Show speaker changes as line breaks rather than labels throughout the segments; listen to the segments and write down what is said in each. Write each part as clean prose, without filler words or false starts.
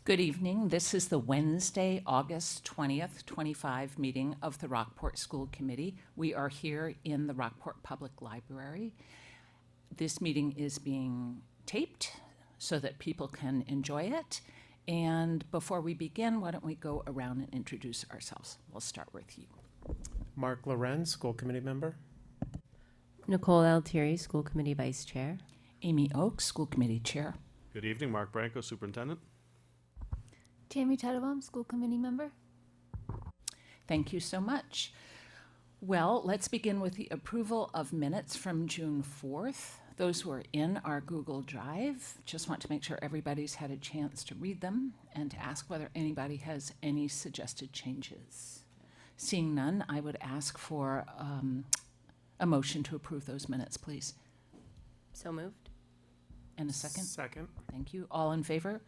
Good evening. This is the Wednesday, August 20th, 25 meeting of the Rockport School Committee. We are here in the Rockport Public Library. This meeting is being taped so that people can enjoy it. And before we begin, why don't we go around and introduce ourselves? We'll start with you.
Mark Lorenz, School Committee member.
Nicole Altieri, School Committee Vice Chair.
Amy Oakes, School Committee Chair.
Good evening, Mark Branco, Superintendent.
Tammy Tettelbaum, School Committee member.
Thank you so much. Well, let's begin with the approval of minutes from June 4th. Those were in our Google Drive. Just want to make sure everybody's had a chance to read them and to ask whether anybody has any suggested changes. Seeing none, I would ask for a motion to approve those minutes, please.
So moved.
And a second?
Second.
Thank you. All in favor?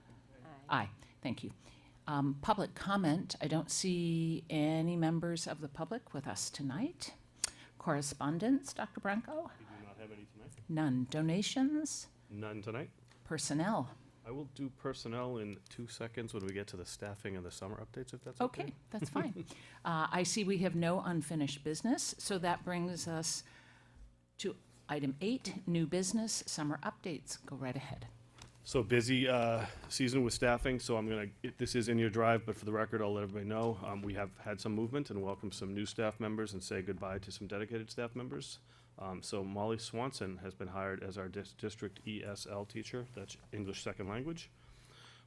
Aye. Thank you. Public comment. I don't see any members of the public with us tonight. Correspondence, Dr. Branco?
We do not have any tonight.
None. Donations?
None tonight.
Personnel?
I will do personnel in 2 seconds when we get to the staffing and the summer updates, if that's okay.
Okay, that's fine. I see we have no unfinished business, so that brings us to item 8, new business, summer updates. Go right ahead.
So busy season with staffing, so this is in your drive, but for the record, I'll let everybody know. We have had some movement and welcome some new staff members and say goodbye to some dedicated staff members. So Molly Swanson has been hired as our district ESL teacher, that's English Second Language.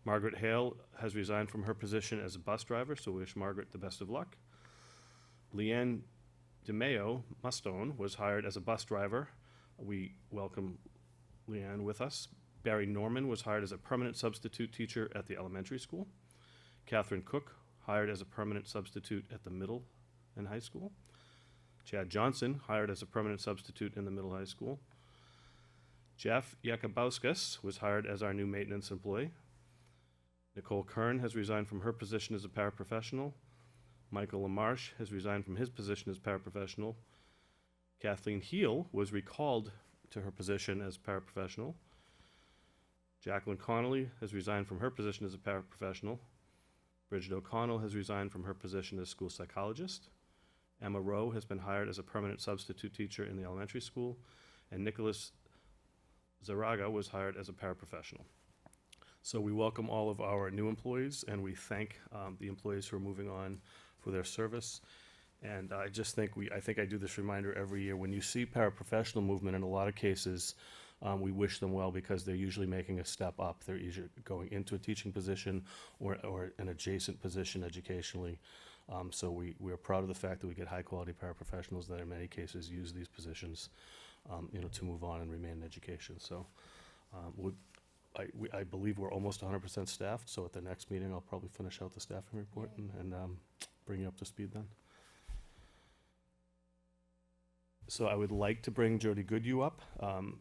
Margaret Hale has resigned from her position as a bus driver, so we wish Margaret the best of luck. Leanne DeMeo Mustone was hired as a bus driver. We welcome Leanne with us. Barry Norman was hired as a permanent substitute teacher at the elementary school. Catherine Cook, hired as a permanent substitute at the middle and high school. Chad Johnson, hired as a permanent substitute in the middle high school. Jeff Yakubauskas was hired as our new maintenance employee. Nicole Kern has resigned from her position as a paraprofessional. Michael LaMarche has resigned from his position as paraprofessional. Kathleen Heel was recalled to her position as paraprofessional. Jacqueline Connolly has resigned from her position as a paraprofessional. Bridget O'Connell has resigned from her position as school psychologist. Emma Rowe has been hired as a permanent substitute teacher in the elementary school. And Nicholas Zaraga was hired as a paraprofessional. So we welcome all of our new employees and we thank the employees who are moving on for their service. And I just think I do this reminder every year. When you see paraprofessional movement, in a lot of cases, we wish them well because they're usually making a step up. They're either going into a teaching position or an adjacent position educationally. So we are proud of the fact that we get high quality paraprofessionals that in many cases use these positions to move on and remain in education. So I believe we're almost 100% staffed. So at the next meeting, I'll probably finish out the staffing report and bring you up to speed then. So I would like to bring Jody Goodyew up,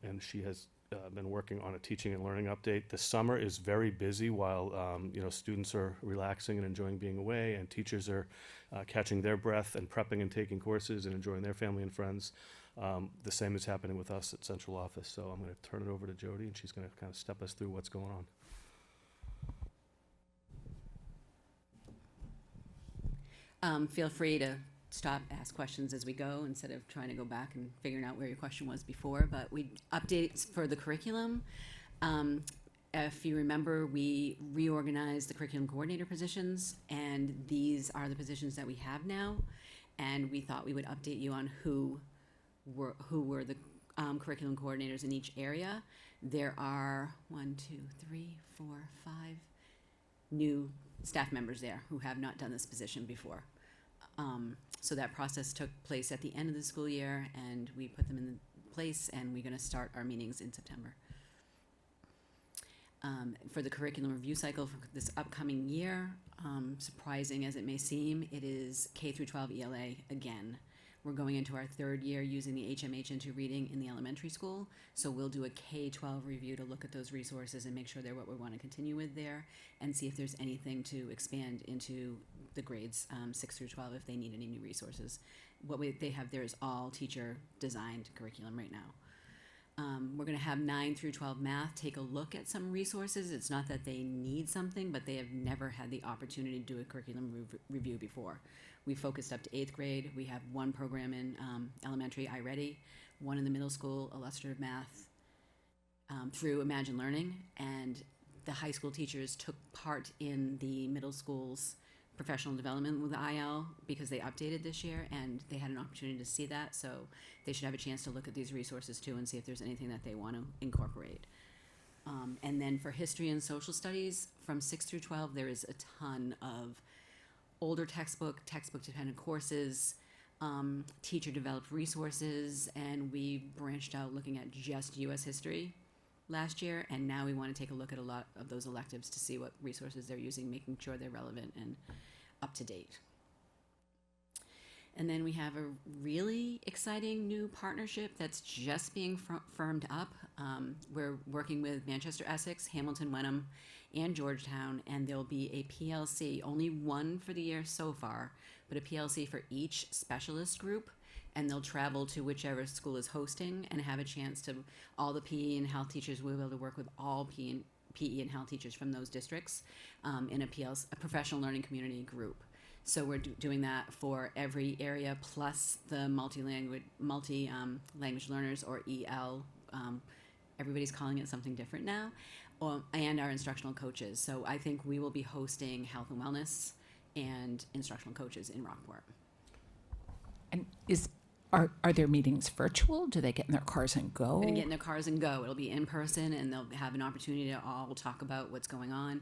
and she has been working on a teaching and learning update. The summer is very busy while students are relaxing and enjoying being away, and teachers are catching their breath and prepping and taking courses and enjoying their family and friends. The same is happening with us at central office. So I'm going to turn it over to Jody, and she's going to kind of step us through what's going
on. Feel free to ask questions as we go instead of trying to go back and figuring out where your question was before. But we updates for the curriculum. If you remember, we reorganized the curriculum coordinator positions, and these are the positions that we have now. And we thought we would update you on who were the curriculum coordinators in each area. There are 1, 2, 3, 4, 5 new staff members there who have not done this position before. So that process took place at the end of the school year, and we put them in place, and we're going to start our meetings in September. For the curriculum review cycle for this upcoming year, surprising as it may seem, it is K through 12 ELA again. We're going into our 3rd year using the HMH into reading in the elementary school, so we'll do a K-12 review to look at those resources and make sure they're what we want to continue with there, and see if there's anything to expand into the grades 6 through 12 if they need any new resources. What they have there is all teacher-designed curriculum right now. We're going to have 9 through 12 math take a look at some resources. It's not that they need something, but they have never had the opportunity to do a curriculum review before. We focused up to 8th grade. We have one program in elementary, iReady, one in the middle school, illustrative math, through Imagine Learning, and the high school teachers took part in the middle school's professional development with IL because they updated this year and they had an opportunity to see that, so they should have a chance to look at these resources too and see if there's anything that they want to incorporate. And then for history and social studies, from 6 through 12, there is a ton of older textbook dependent courses, teacher developed resources, and we branched out looking at just US history last year, and now we want to take a look at a lot of those electives to see what resources they're using, making sure they're relevant and up to date. And then we have a really exciting new partnership that's just being firmed up. We're working with Manchester Essex, Hamilton Wenham, and Georgetown, and there'll be a PLC, only one for the year so far, but a PLC for each specialist group, and they'll travel to whichever school is hosting and have a chance to, all the PE and health teachers will be able to work with all PE and health teachers from those districts in a professional learning community group. So we're doing that for every area, plus the multi-language learners, or EL. Everybody's calling it something different now, and our instructional coaches. So I think we will be hosting health and wellness and instructional coaches in Rockport.
And are their meetings virtual? Do they get in their cars and go?
They're going to get in their cars and go. It'll be in person, and they'll have an opportunity to all talk about what's going on.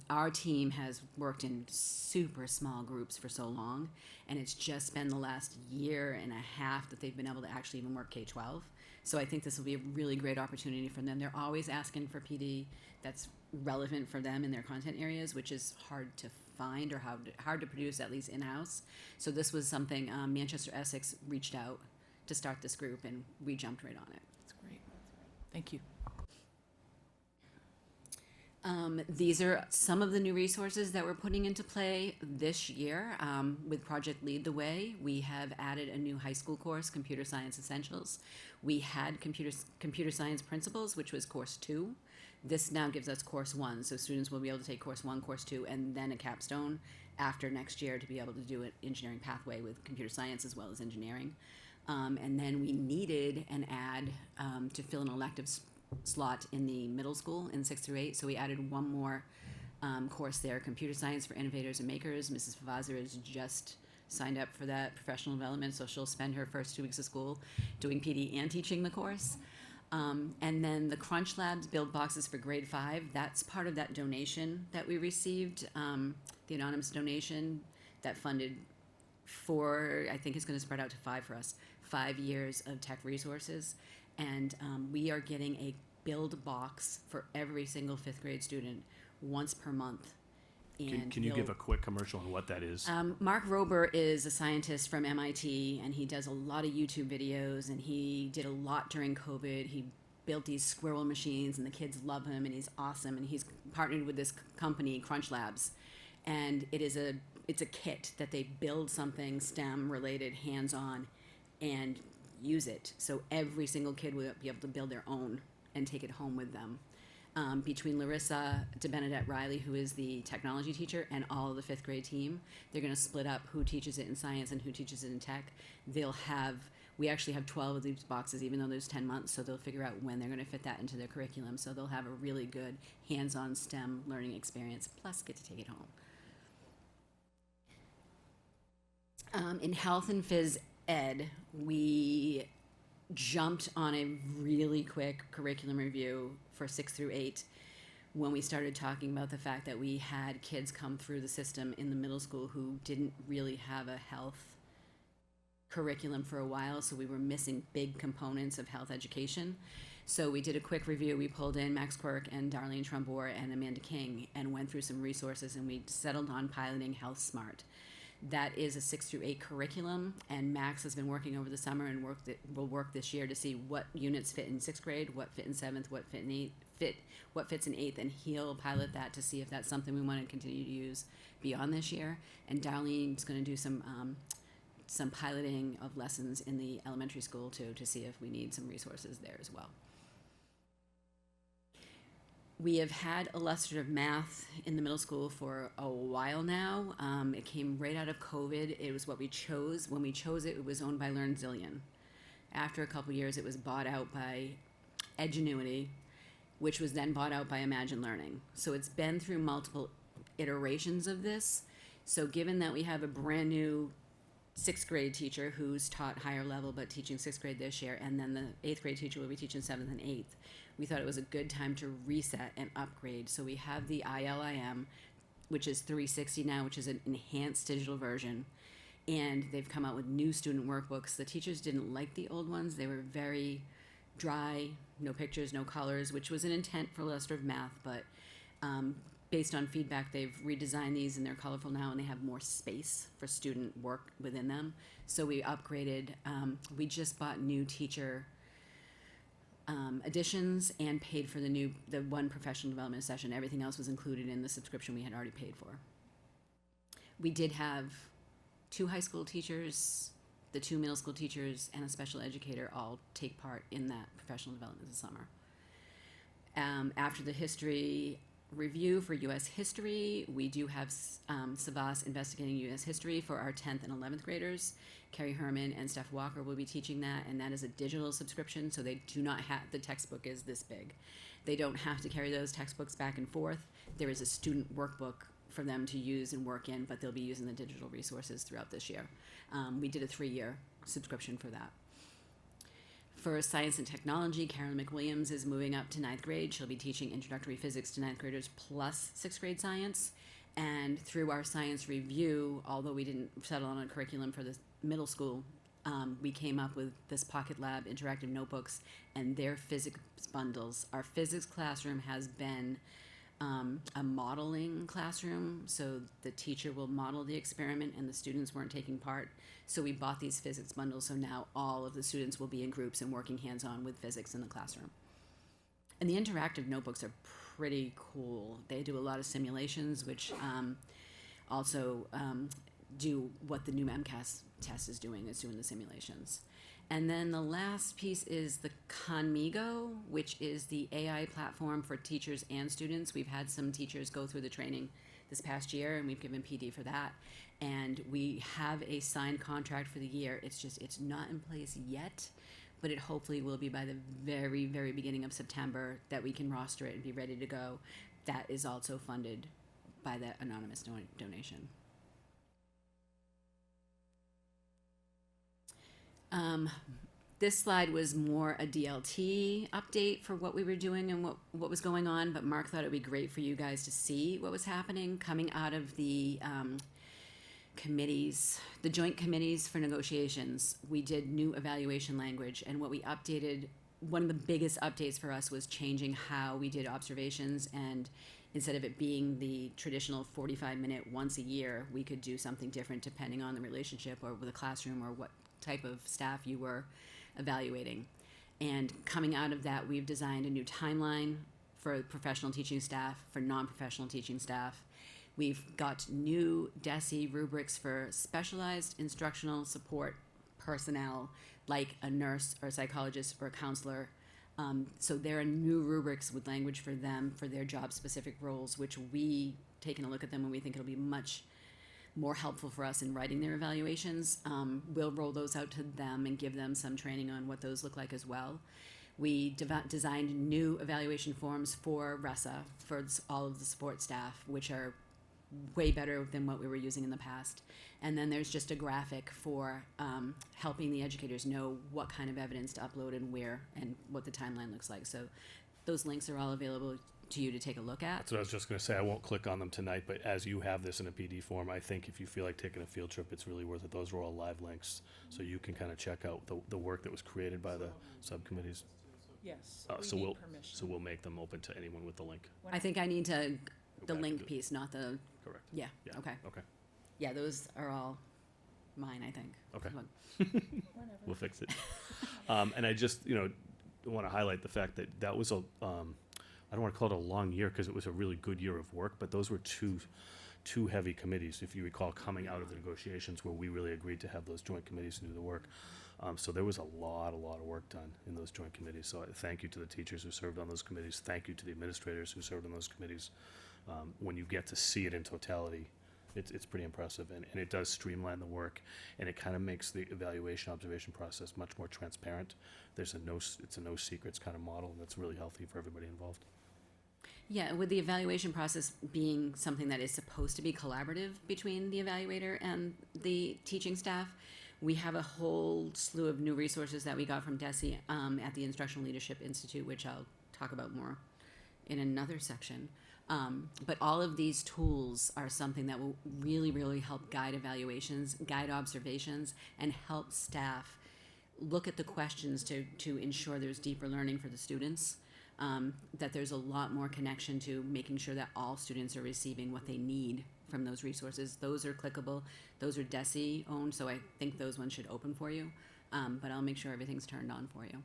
Our team has worked in super small groups for so long, and it's just been the last year and a half that they've been able to actually even work K-12. So I think this will be a really great opportunity for them. They're always asking for PD that's relevant for them in their content areas, which is hard to find or hard to produce, at least in-house. So this was something Manchester Essex reached out to start this group, and we jumped right on it.
That's great. Thank you.
These are some of the new resources that we're putting into play this year with Project Lead the Way. We have added a new high school course, Computer Science Essentials. We had Computer Science Principles, which was course 2. This now gives us course 1, so students will be able to take course 1, course 2, and then a capstone after next year to be able to do an engineering pathway with computer science as well as engineering. And then we needed an ad to fill an elective slot in the middle school in 6 through 8, so we added one more course there, Computer Science for Innovators and Makers. Mrs. Favazza has just signed up for that professional development, so she'll spend her first 2 weeks of school doing PD and teaching the course. And then the Crunch Labs build boxes for grade 5. That's part of that donation that we received, the anonymous donation that funded I think it's going to spread out to 5 for us, 5 years of tech resources. And we are getting a build box for every single 5th grade student once per month. And
Can you give a quick commercial on what that is?
Mark Rober is a scientist from MIT, and he does a lot of YouTube videos, and he did a lot during COVID. He built these squirrel machines, and the kids love him, and he's awesome. And he's partnered with this company, Crunch Labs, and it's a kit that they build something STEM related, hands-on, and use it. So every single kid will be able to build their own and take it home with them. Between Larissa DeBenedette Riley, who is the technology teacher, and all of the 5th grade team, they're going to split up who teaches it in science and who teaches it in tech. We actually have 12 of these boxes, even though there's 10 months, so they'll figure out when they're going to fit that into their curriculum. So they'll have a really good hands-on STEM learning experience, plus get to take it home. In health and phys ed, we jumped on a really quick curriculum review for 6 through 8 when we started talking about the fact that we had kids come through the system in the middle school who didn't really have a health curriculum for a while, so we were missing big components of health education. So we did a quick review. We pulled in Max Quirk and Darlene Trumbore and Amanda King and went through some resources, and we settled on piloting Health Smart. That is a 6 through 8 curriculum, and Max has been working over the summer and will work this year to see what units fit in 6th grade, what fit in 7th, what fits in 8th, and he'll pilot that to see if that's something we want to continue to use beyond this year. And Darlene's going to do some some piloting of lessons in the elementary school too, to see if we need some resources there as well. We have had illustrative math in the middle school for a while now. It came right out of COVID. It was what we chose. When we chose it, it was owned by LearnZillion. After a couple years, it was bought out by Edgenuity, which was then bought out by Imagine Learning. So it's been through multiple iterations of this. So given that we have a brand new 6th grade teacher who's taught higher level but teaching 6th grade this year, and then the 8th grade teacher will be teaching 7th and 8th, we thought it was a good time to reset and upgrade. So we have the ILIM, which is 360 now, which is an enhanced digital version. And they've come out with new student workbooks. The teachers didn't like the old ones. They were very dry, no pictures, no colors, which was an intent for illustrative math, but based on feedback, they've redesigned these and they're colorful now and they have more space for student work within them. So we upgraded, we just bought new teacher additions and paid for the one professional development session. Everything else was included in the subscription we had already paid for. We did have 2 high school teachers, the 2 middle school teachers, and a special educator all take part in that professional development this summer. After the history review for U.S. history, we do have Savas investigating U.S. history for our 10th and 11th graders. Carrie Herman and Steph Walker will be teaching that, and that is a digital subscription, so they do not have, the textbook is this big. They don't have to carry those textbooks back and forth. There is a student workbook for them to use and work in, but they'll be using the digital resources throughout this year. We did a 3-year subscription for that. For science and technology, Carolyn McWilliams is moving up to 9th grade. She'll be teaching introductory physics to 9th graders plus 6th grade science. And through our science review, although we didn't settle on a curriculum for the middle school, we came up with this Pocket Lab interactive notebooks and their physics bundles. Our physics classroom has been a modeling classroom, so the teacher will model the experiment and the students weren't taking part. So we bought these physics bundles, so now all of the students will be in groups and working hands-on with physics in the classroom. And the interactive notebooks are pretty cool. They do a lot of simulations, which also do what the new MCAS test is doing, it's doing the simulations. And then the last piece is the Conmigo, which is the AI platform for teachers and students. We've had some teachers go through the training this past year, and we've given PD for that. And we have a signed contract for the year. It's not in place yet, but it hopefully will be by the very, very beginning of September that we can roster it and be ready to go. That is also funded by that anonymous donation. This slide was more a DLT update for what we were doing and what was going on, but Mark thought it would be great for you guys to see what was happening coming out of the committees, the joint committees for negotiations. We did new evaluation language, and what we updated, one of the biggest updates for us was changing how we did observations, and instead of it being the traditional 45-minute once a year, we could do something different depending on the relationship or with the classroom or what type of staff you were evaluating. And coming out of that, we've designed a new timeline for professional teaching staff, for non-professional teaching staff. We've got new DESE rubrics for specialized instructional support personnel, like a nurse or a psychologist or a counselor. So there are new rubrics with language for them for their job-specific roles, which we taking a look at them and we think it'll be much more helpful for us in writing their evaluations. We'll roll those out to them and give them some training on what those look like as well. We designed new evaluation forms for RESA, for all of the support staff, which are way better than what we were using in the past. And then there's just a graphic for helping the educators know what kind of evidence to upload and where and what the timeline looks like. So those links are all available to you to take a look at.
That's what I was just going to say. I won't click on them tonight, but as you have this in a PD form, I think if you feel like taking a field trip, it's really worth it. Those are all live links, so you can kind of check out the work that was created by the subcommittees.
Yes,
So
we
we'll
need permission.
so we'll make them open to anyone with the link.
I think I need to, the
back
link
to it.
piece, not the,
Correct.
yeah,
Yeah.
okay.
Okay.
Yeah, those are all mine, I think.
Okay.
But
We'll fix it. And I just, want to highlight the fact that that was I don't want to call it a long year because it was a really good year of work, but those were two two heavy committees, if you recall, coming out of the negotiations where we really agreed to have those joint committees to do the work. So there was a lot of work done in those joint committees. So thank you to the teachers who served on those committees. Thank you to the administrators who served on those committees. When you get to see it in totality, it's pretty impressive, and it does streamline the work, and it kind of makes the evaluation observation process much more transparent. It's a no secrets kind of model, and that's really healthy for everybody involved.
Yeah, with the evaluation process being something that is supposed to be collaborative between the evaluator and the teaching staff, we have a whole slew of new resources that we got from DESE at the Instructional Leadership Institute, which I'll talk about more in another section. But all of these tools are something that will really, really help guide evaluations, guide observations, and help staff look at the questions to ensure there's deeper learning for the students. That there's a lot more connection to making sure that all students are receiving what they need from those resources. Those are clickable. Those are DESE owned, so I think those ones should open for you. But I'll make sure everything's turned on for you.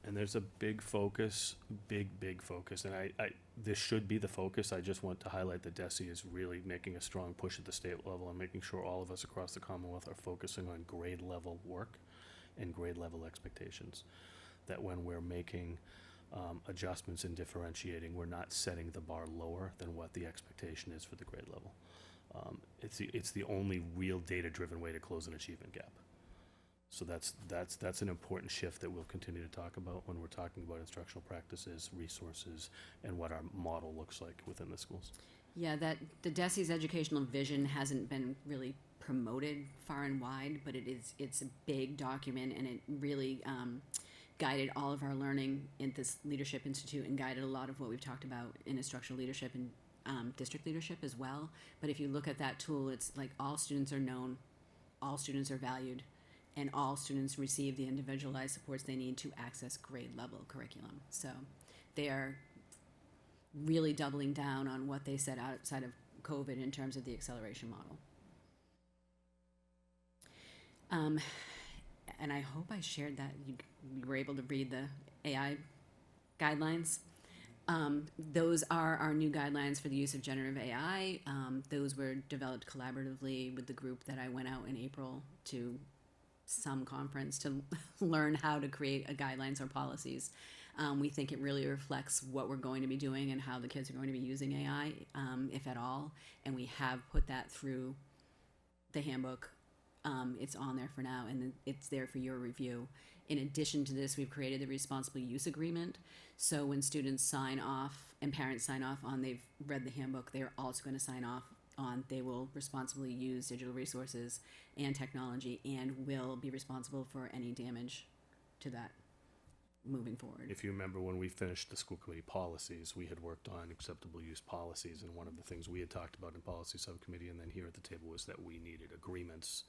And there's a big focus, big focus, and this should be the focus. I just want to highlight that DESE is really making a strong push at the state level and making sure all of us across the Commonwealth are focusing on grade level work and grade level expectations. That when we're making adjustments and differentiating, we're not setting the bar lower than what the expectation is for the grade level. It's the only real data-driven way to close an achievement gap. So that's an important shift that we'll continue to talk about when we're talking about instructional practices, resources, and what our model looks like within the schools.
Yeah, that the DESE's educational vision hasn't been really promoted far and wide, but it's a big document, and it really guided all of our learning in this Leadership Institute and guided a lot of what we've talked about in instructional leadership and district leadership as well. But if you look at that tool, it's like all students are known, all students are valued, and all students receive the individualized supports they need to access grade level curriculum. So they are really doubling down on what they said outside of COVID in terms of the acceleration model. And I hope I shared that you were able to read the AI guidelines. Those are our new guidelines for the use of generative AI. Those were developed collaboratively with the group that I went out in April to some conference to learn how to create a guidelines or policies. We think it really reflects what we're going to be doing and how the kids are going to be using AI, if at all. And we have put that through the handbook. It's on there for now, and it's there for your review. In addition to this, we've created the responsible use agreement. So when students sign off and parents sign off on they've read the handbook, they're also going to sign off on they will responsibly use digital resources and technology and will be responsible for any damage to that moving forward.
If you remember when we finished the school committee policies, we had worked on acceptable use policies, and one of the things we had talked about in policy subcommittee and then here at the table was that we needed agreements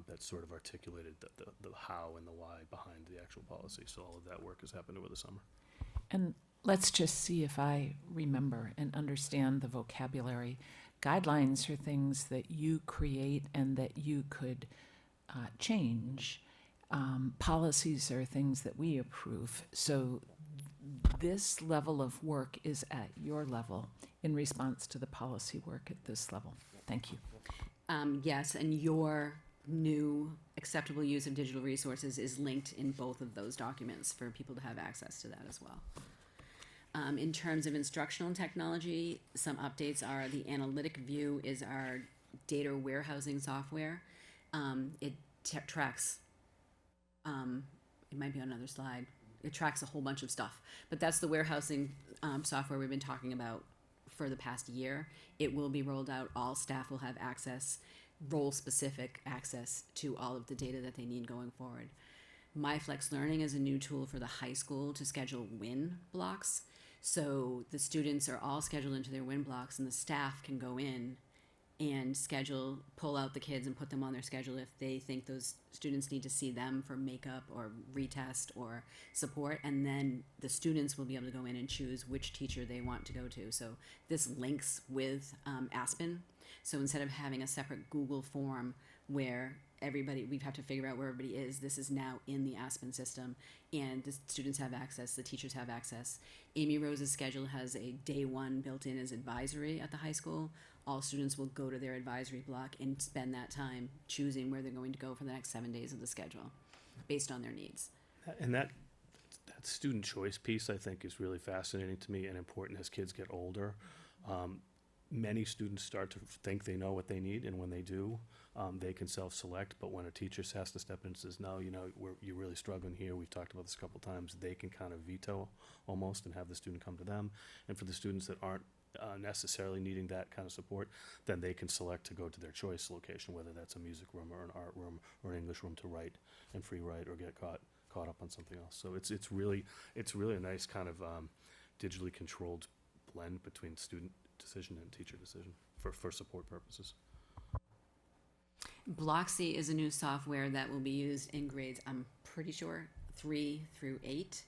that sort of articulated the how and the why behind the actual policy. So all of that work has happened over the summer.
And let's just see if I remember and understand the vocabulary. Guidelines are things that you create and that you could change. Policies are things that we approve. So this level of work is at your level in response to the policy work at this level. Thank you.
Yes, and your new acceptable use of digital resources is linked in both of those documents for people to have access to that as well. In terms of instructional technology, some updates are the analytic view is our data warehousing software. It tracks, it might be on another slide, it tracks a whole bunch of stuff, but that's the warehousing software we've been talking about for the past year. It will be rolled out. All staff will have access, role-specific access to all of the data that they need going forward. MyFlex Learning is a new tool for the high school to schedule WIN blocks. So the students are all scheduled into their WIN blocks, and the staff can go in and schedule, pull out the kids and put them on their schedule if they think those students need to see them for makeup or retest or support. And then the students will be able to go in and choose which teacher they want to go to. So this links with Aspen. So instead of having a separate Google form where everybody, we have to figure out where everybody is. This is now in the Aspen system, and the students have access, the teachers have access. Amy Rose's schedule has a day one built in as advisory at the high school. All students will go to their advisory block and spend that time choosing where they're going to go for the next 7 days of the schedule, based on their needs.
And that student choice piece, I think, is really fascinating to me and important as kids get older. Many students start to think they know what they need, and when they do, they can self-select. But when a teacher has to step in and says, no, you're really struggling here, we've talked about this a couple times, they can kind of veto almost and have the student come to them. And for the students that aren't necessarily needing that kind of support, then they can select to go to their choice location, whether that's a music room or an art room or an English room to write and free write or get caught up on something else. So it's really a nice kind of digitally controlled blend between student decision and teacher decision for support purposes.
Blocksy is a new software that will be used in grades, I'm pretty sure, 3 through 8.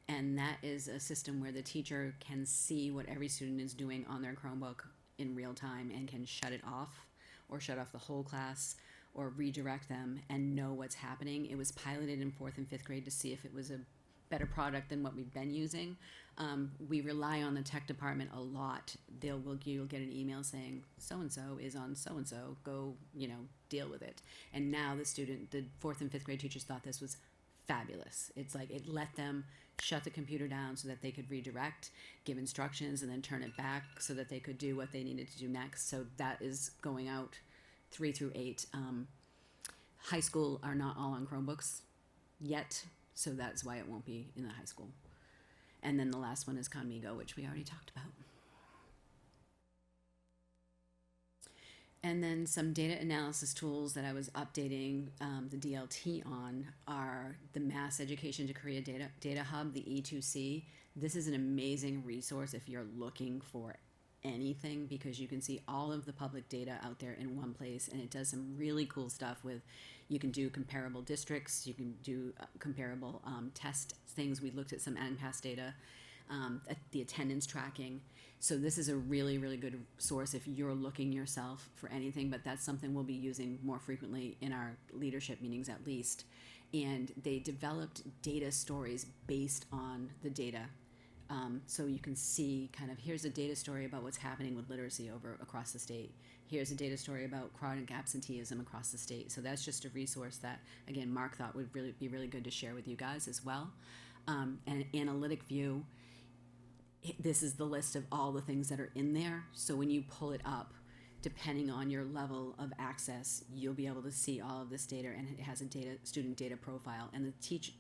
And that is a system where the teacher can see what every student is doing on their Chromebook in real time and can shut it off or shut off the whole class or redirect them and know what's happening. It was piloted in 4th and 5th grade to see if it was a better product than what we've been using. We rely on the tech department a lot. You'll get an email saying so-and-so is on so-and-so, go, deal with it. And now the 4th and 5th grade teachers thought this was fabulous. It's like it let them shut the computer down so that they could redirect, give instructions, and then turn it back so that they could do what they needed to do next. So that is going out 3 through 8. High school are not all on Chromebooks yet, so that's why it won't be in the high school. And then the last one is Conmigo, which we already talked about. And then some data analysis tools that I was updating the DLT on are the Mass Education to Korea Data Hub, the E2C. This is an amazing resource if you're looking for anything, because you can see all of the public data out there in one place, and it does some really cool stuff with, you can do comparable districts, you can do comparable test things. We looked at some NPAS data, at the attendance tracking. So this is a really, really good source if you're looking yourself for anything, but that's something we'll be using more frequently in our leadership meetings at least. And they developed data stories based on the data. So you can see kind of, here's a data story about what's happening with literacy across the state. Here's a data story about chronic absenteeism across the state. So that's just a resource that, again, Mark thought would be really good to share with you guys as well. And analytic view, this is the list of all the things that are in there. So when you pull it up, depending on your level of access, you'll be able to see all of this data, and it has a student data profile. And the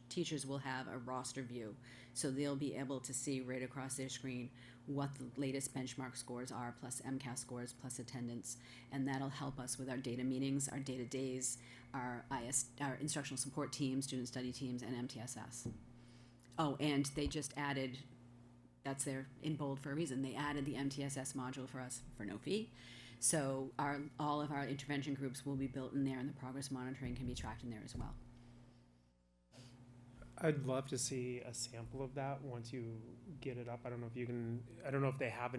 teachers will have a roster view. So they'll be able to see right across their screen what the latest benchmark scores are, plus MCAS scores, plus attendance. And that'll help us with our data meetings, our data days, our instructional support teams, student study teams, and MTSS. Oh, and they just added, that's there in bold for a reason, they added the MTSS module for us for no fee. So all of our intervention groups will be built in there, and the progress monitoring can be tracked in there as well.
I'd love to see a sample of that once you get it up. I don't know if they have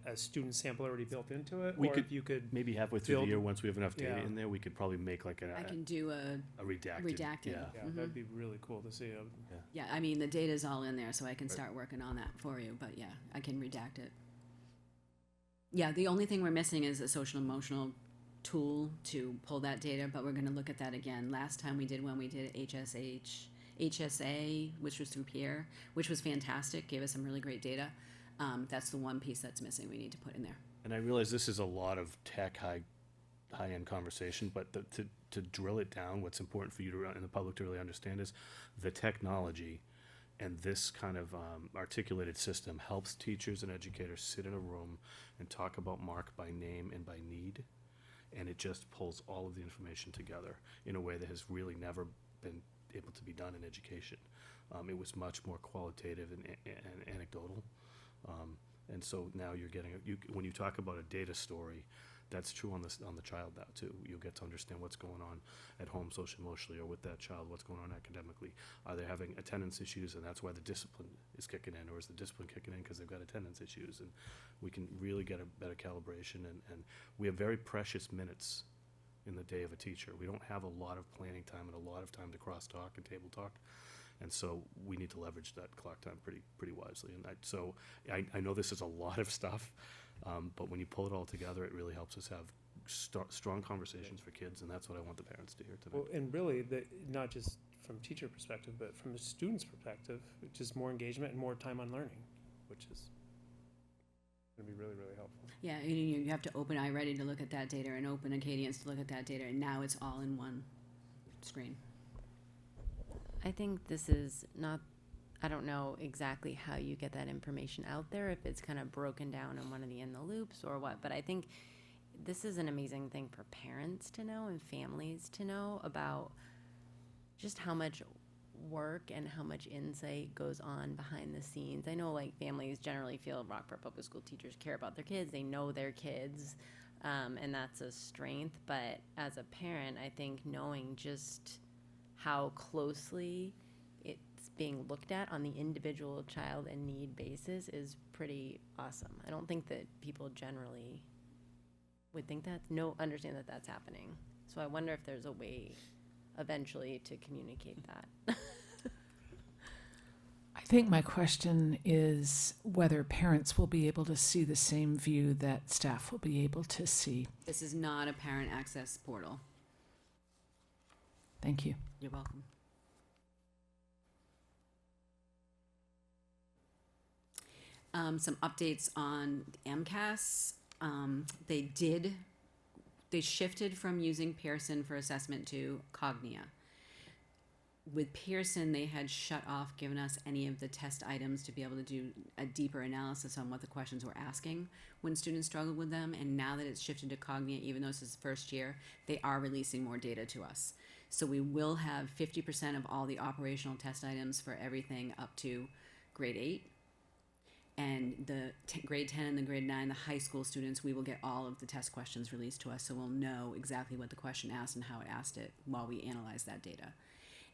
a student sample already built into it, or if you could
Maybe halfway through the
build-
year, once we have enough data
Yeah.
in there, we could probably make like
I can do a
redacted.
redacted.
Yeah, that'd be really cool to see.
Yeah, I mean, the data's all in there, so I can start working on that for you, but yeah, I can redact it. Yeah, the only thing we're missing is a social emotional tool to pull that data, but we're gonna look at that again. Last time we did one, we did HSA, which was through Pierre, which was fantastic, gave us some really great data. That's the one piece that's missing we need to put in there.
And I realize this is a lot of tech, high-end conversation, but to drill it down, what's important for you and the public to really understand is the technology and this kind of articulated system helps teachers and educators sit in a room and talk about Mark by name and by need, and it just pulls all of the information together in a way that has really never been able to be done in education. It was much more qualitative and anecdotal. And so now you're getting, when you talk about a data story, that's true on the child now too. You'll get to understand what's going on at home social emotionally, or with that child, what's going on academically. Are they having attendance issues, and that's why the discipline is kicking in, or is the discipline kicking in because they've got attendance issues? And we can really get a better calibration, and we have very precious minutes in the day of a teacher. We don't have a lot of planning time and a lot of time to crosstalk and table talk. And so we need to leverage that clock time pretty wisely. And so I know this is a lot of stuff, but when you pull it all together, it really helps us have strong conversations for kids, and that's what I want the parents to hear tonight.
Well, and really, not just from teacher perspective, but from a student's perspective, just more engagement and more time on learning, which is going to be really, really helpful.
Yeah, and you have to open iReady to look at that data and open Acadians to look at that data, and now it's all in one screen.
I think this is not, I don't know exactly how you get that information out there, if it's kind of broken down in one of the in the loops or what, but I think this is an amazing thing for parents to know and families to know about just how much work and how much insight goes on behind the scenes. I know like families generally feel Rockport Public School teachers care about their kids, they know their kids, and that's a strength, but as a parent, I think knowing just how closely it's being looked at on the individual child and need basis is pretty awesome. I don't think that people generally would think that, understand that that's happening. So I wonder if there's a way eventually to communicate that.
I think my question is whether parents will be able to see the same view that staff will be able to see.
This is not a parent access portal.
Thank you.
You're welcome. Some updates on MCAS. They shifted from using Pearson for assessment to Cognia. With Pearson, they had shut off giving us any of the test items to be able to do a deeper analysis on what the questions were asking when students struggled with them. And now that it's shifted to Cognia, even though this is the first year, they are releasing more data to us. So we will have 50% of all the operational test items for everything up to grade 8. And the grade 10 and the grade 9, the high school students, we will get all of the test questions released to us. So we'll know exactly what the question asked and how it asked it while we analyze that data.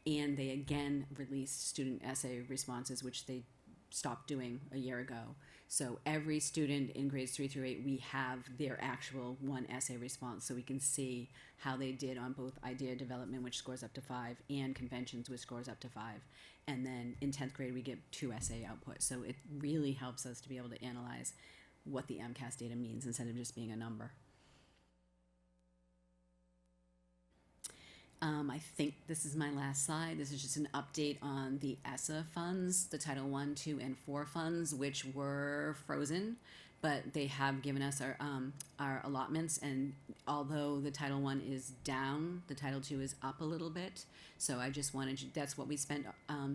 And they again released student essay responses, which they stopped doing a year ago. So every student in grades 3 through 8, we have their actual one essay response, so we can see how they did on both idea development, which scores up to 5, and conventions, which scores up to 5. And then in 10th grade, we get 2 essay output. So it really helps us to be able to analyze what the MCAS data means instead of just being a number. I think this is my last slide. This is just an update on the ESSA funds, the Title I, II, and IV funds, which were frozen, but they have given us our allotments. And although the Title I is down, the Title II is up a little bit. So I just wanted that's what we spent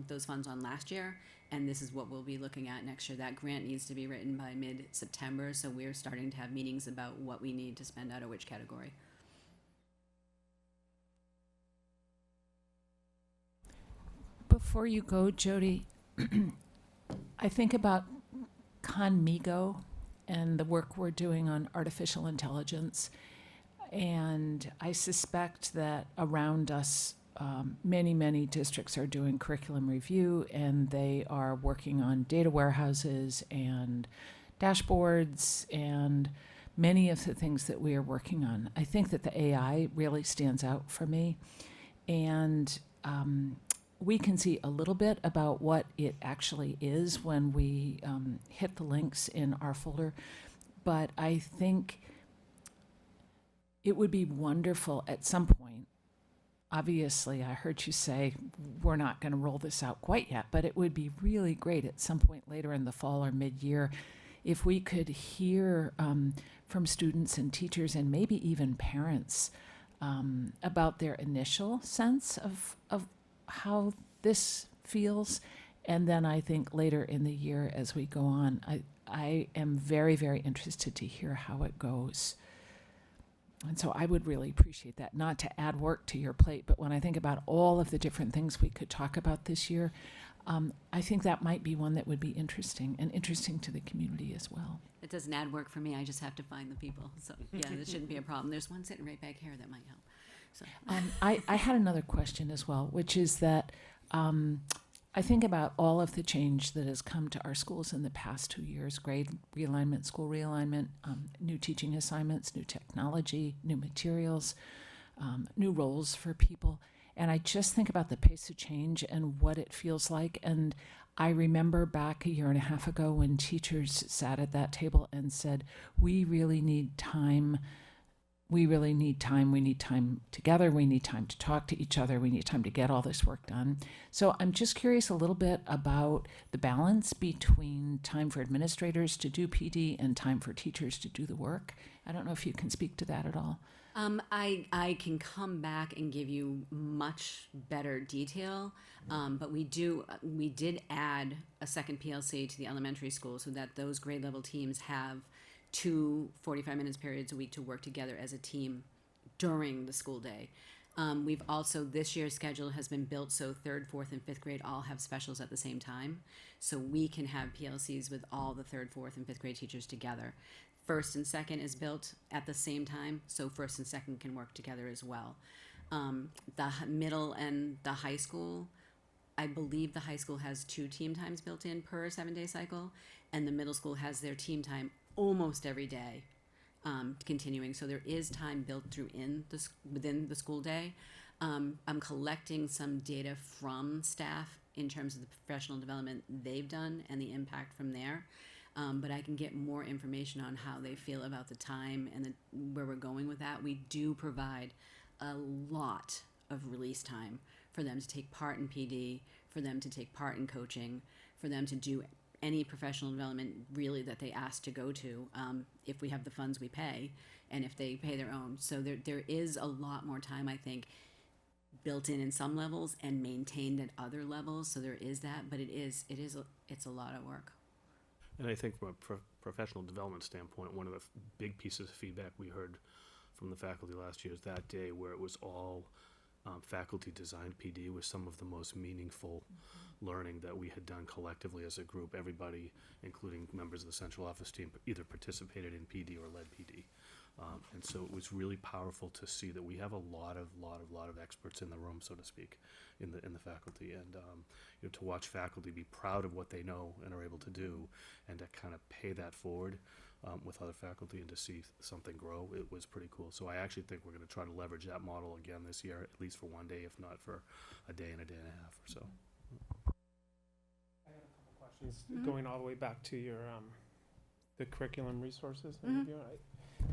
those funds on last year, and this is what we'll be looking at next year. That grant needs to be written by mid-September, so we're starting to have meetings about what we need to spend out of which category.
Before you go, Jody, I think about Conmigo and the work we're doing on artificial intelligence. And I suspect that around us, many districts are doing curriculum review, and they are working on data warehouses and dashboards and many of the things that we are working on. I think that the AI really stands out for me. And we can see a little bit about what it actually is when we hit the links in our folder. But I think it would be wonderful at some point. Obviously, I heard you say we're not going to roll this out quite yet, but it would be really great at some point later in the fall or mid-year if we could hear from students and teachers and maybe even parents about their initial sense of how this feels. And then I think later in the year as we go on, I am very interested to hear how it goes. And so I would really appreciate that, not to add work to your plate, but when I think about all of the different things we could talk about this year, I think that might be one that would be interesting and interesting to the community as well.
It doesn't add work for me. I just have to find the people. So yeah, this shouldn't be a problem. There's one sitting right back here that might help. So
I had another question as well, which is that I think about all of the change that has come to our schools in the past 2 years: grade realignment, school realignment, new teaching assignments, new technology, new materials. new roles for people. And I just think about the pace of change and what it feels like. And I remember back a year and a half ago when teachers sat at that table and said, we really need time. We really need time. We need time together. We need time to talk to each other. We need time to get all this work done. So I'm just curious a little bit about the balance between time for administrators to do PD and time for teachers to do the work. I don't know if you can speak to that at all.
I can come back and give you much better detail, but we did add a second PLC to the elementary school so that those grade level teams have 2 45 minutes periods a week to work together as a team during the school day. We've also, this year's schedule has been built so 3rd, 4th, and 5th grade all have specials at the same time. So we can have PLCs with all the 3rd, 4th, and 5th grade teachers together. 1st and 2nd is built at the same time, so 1st and 2nd can work together as well. The middle and the high school, I believe the high school has 2 team times built in per 7-day cycle, and the middle school has their team time almost every day, continuing. So there is time built within the school day. I'm collecting some data from staff in terms of the professional development they've done and the impact from there. But I can get more information on how they feel about the time and where we're going with that. We do provide a lot of release time for them to take part in PD, for them to take part in coaching, for them to do any professional development really that they ask to go to, if we have the funds we pay and if they pay their own. So there is a lot more time, I think, built in some levels and maintained at other levels. So there is that, but it's a lot of work.
And I think from a professional development standpoint, one of the big pieces of feedback we heard from the faculty last year is that day where it was all faculty designed PD was some of the most meaningful learning that we had done collectively as a group. Everybody, including members of the central office team, either participated in PD or led PD. And so it was really powerful to see that we have a lot of experts in the room, so to speak, in the faculty, and to watch faculty be proud of what they know and are able to do, and to kind of pay that forward with other faculty and to see something grow, it was pretty cool. So I actually think we're going to try to leverage that model again this year, at least for one day, if not for a day and a half or so.
I had a couple questions going all the way back to your the curriculum resources that you're doing.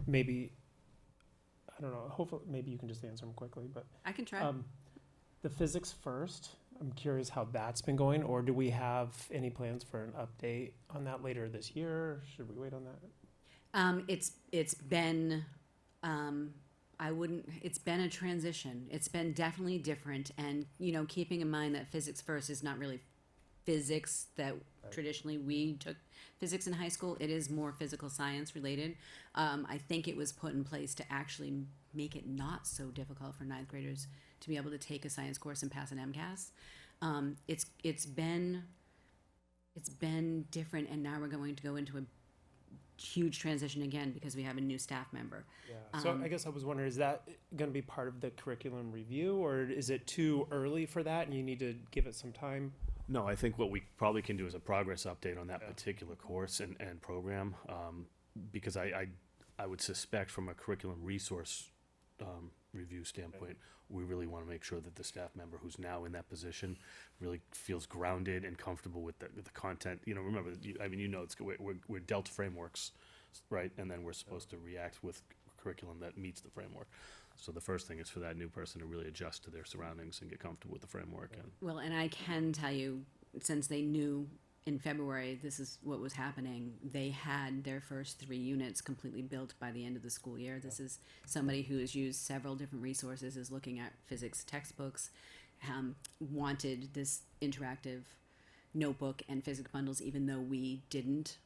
Maybe, I don't know, hopefully, maybe you can just answer them quickly, but
I can try.
the physics first, I'm curious how that's been going, or do we have any plans for an update on that later this year? Should we wait on that?
It's been it's been a transition. It's been definitely different, and keeping in mind that physics first is not really physics that traditionally we took physics in high school. It is more physical science related. I think it was put in place to actually make it not so difficult for 9th graders to be able to take a science course and pass an MCAS. It's been different, and now we're going to go into a huge transition again because we have a new staff member.
Yeah. So I guess I was wondering, is that going to be part of the curriculum review, or is it too early for that and you need to give it some time?
No, I think what we probably can do is a progress update on that particular course and program, because I would suspect from a curriculum resource review standpoint, we really want to make sure that the staff member who's now in that position really feels grounded and comfortable with the content. Remember, we're dealt frameworks, right? And then we're supposed to react with curriculum that meets the framework. So the first thing is for that new person to really adjust to their surroundings and get comfortable with the framework.
Well, and I can tell you, since they knew in February this is what was happening, they had their first 3 units completely built by the end of the school year. This is somebody who has used several different resources, is looking at physics textbooks, wanted this interactive notebook and physics bundles, even though we didn't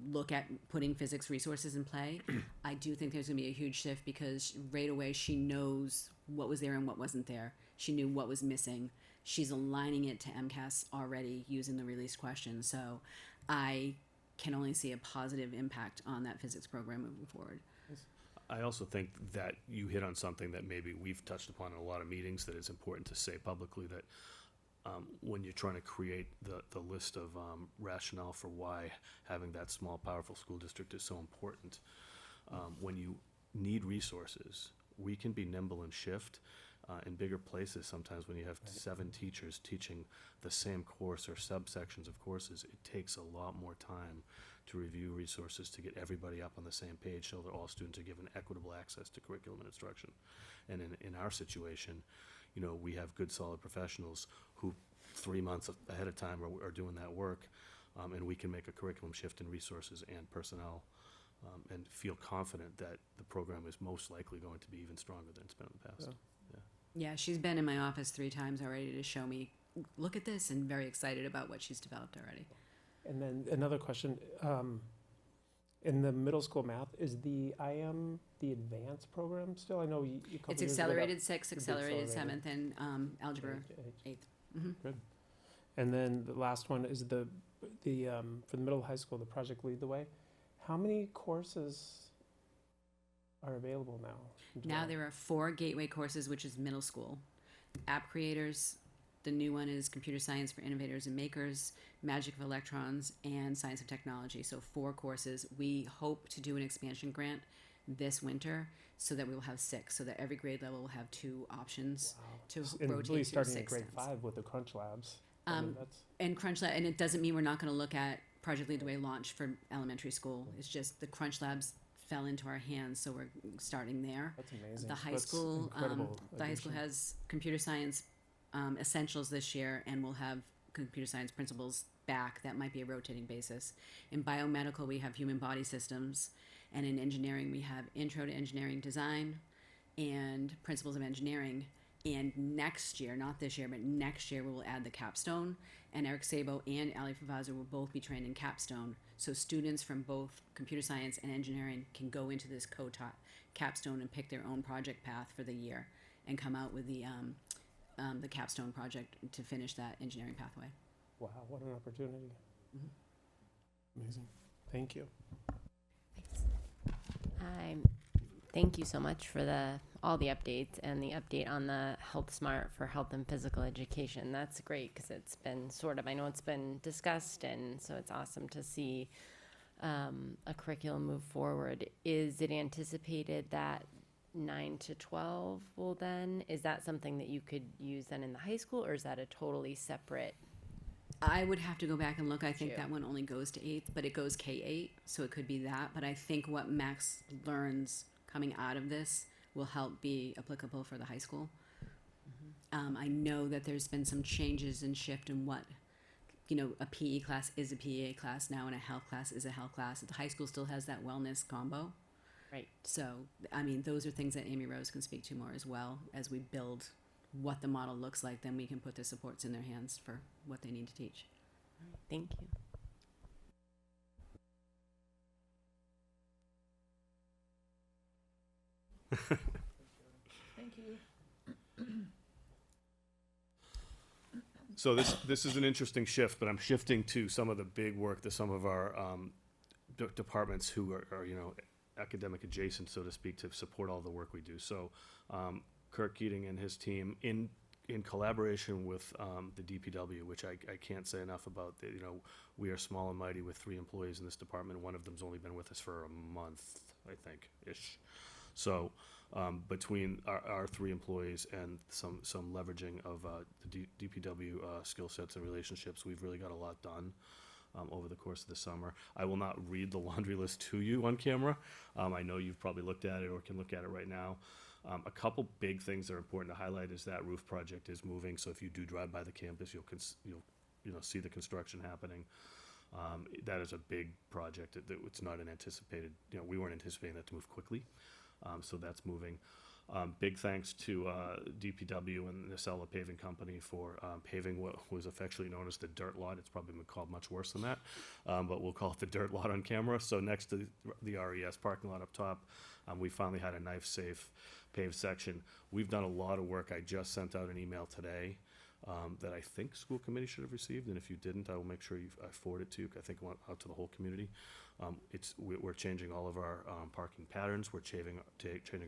look at putting physics resources in play. I do think there's going to be a huge shift because right away she knows what was there and what wasn't there. She knew what was missing. She's aligning it to MCAS already using the release questions. So I can only see a positive impact on that physics program moving forward.
I also think that you hit on something that maybe we've touched upon in a lot of meetings that is important to say publicly, that when you're trying to create the list of rationale for why having that small, powerful school district is so important, when you need resources, we can be nimble and shift. In bigger places, sometimes when you have 7 teachers teaching the same course or subsections of courses, it takes a lot more time to review resources to get everybody up on the same page so that all students are given equitable access to curriculum and instruction. And in our situation, you know, we have good, solid professionals who 3 months ahead of time are doing that work, and we can make a curriculum shift in resources and personnel, and feel confident that the program is most likely going to be even stronger than it's been in the past.
Yeah.
Yeah, she's been in my office 3 times already to show me, look at this, and very excited about what she's developed already.
And then another question, in the middle school math, is the IM the advanced program still? I know you.
It's accelerated 6, accelerated 7th, and algebra 8th. Mhm.
Good. And then the last one is the for the middle high school, the Project Lead the Way. How many courses are available now?
Now there are 4 gateway courses, which is middle school. App creators, the new one is computer science for innovators and makers, magic of electrons, and science of technology. So 4 courses. We hope to do an expansion grant this winter so that we will have 6, so that every grade level will have 2 options to
And
rotate
really
through
starting at
6
grade
stems.
5 with the crunch labs. I mean, that's,
And Crunch Lab, and it doesn't mean we're not going to look at Project Lead the Way launch for elementary school. It's just the Crunch Labs fell into our hands, so we're starting there.
that's amazing.
The high
That's
school,
incredible
the high school
addition.
has computer science essentials this year, and we'll have computer science principles back. That might be a rotating basis. In biomedical, we have human body systems, and in engineering, we have intro to engineering design and principles of engineering. And next year, not this year, but next year, we will add the capstone. And Eric Sabo and Ali Favazer will both be trained in capstone. So students from both computer science and engineering can go into this co-taught capstone and pick their own project path for the year and come out with the capstone project to finish that engineering pathway.
Wow, what an opportunity. Amazing. Thank you.
Thank you so much for all the updates and the update on the Health Smart for health and physical education. That's great because it's been I know it's been discussed, and so it's awesome to see a curriculum move forward. Is it anticipated that 9 to 12 is that something that you could use then in the high school, or is that a totally separate?
I would have to go back and look. I think
True.
that one only goes to 8th, but it goes K-8, so it could be that. But I think what Max learns coming out of this will help be applicable for the high school. I know that there's been some changes and shift in what, a PE class is a PE class now, and a health class is a health class. The high school still has that wellness combo.
Right.
So, I mean, those are things that Amy Rose can speak to more as well. As we build what the model looks like, then we can put the supports in their hands for what they need to teach.
Thank you.
Thank you.
So this is an interesting shift, but I'm shifting to some of the big work that some of our departments who are academic adjacent, so to speak, to support all the work we do. So Kirk Keating and his team, in collaboration with the DPW, which I can't say enough about. We are small and mighty with 3 employees in this department. One of them's only been with us for a month, I think, ish. So between our 3 employees and some leveraging of the DPW skill sets and relationships, we've really got a lot done over the course of the summer. I will not read the laundry list to you on camera. I know you've probably looked at it or can look at it right now. A couple big things that are important to highlight is that roof project is moving. So if you do drive by the campus, you'll see the construction happening. That is a big project. It's not an anticipated. We weren't anticipating that to move quickly. So that's moving. Big thanks to DPW and Nacella Paving Company for paving what was affectionately known as the dirt lot. It's probably been called much worse than that, but we'll call it the dirt lot on camera. So next to the RES parking lot up top, we finally had a knife-safe paved section. We've done a lot of work. I just sent out an email today that I think school committee should have received, and if you didn't, I will make sure I forward it to you. I think it went out to the whole community. We're changing all of our parking patterns. We're changing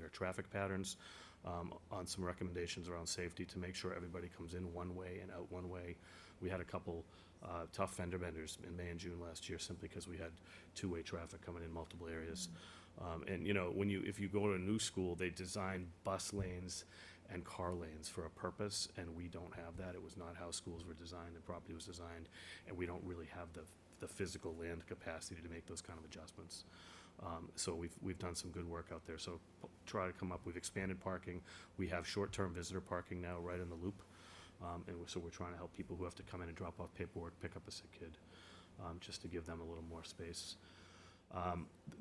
our traffic patterns on some recommendations around safety to make sure everybody comes in one way and out one way. We had a couple tough fender benders in May and June last year simply because we had 2-way traffic coming in multiple areas. And, you know, if you go to a new school, they design bus lanes and car lanes for a purpose, and we don't have that. It was not how schools were designed, the property was designed, and we don't really have the physical land capacity to make those kind of adjustments. So we've done some good work out there. So try to come up, we've expanded parking. We have short-term visitor parking now right in the loop. So we're trying to help people who have to come in and drop off paperwork, pick up a sick kid, just to give them a little more space.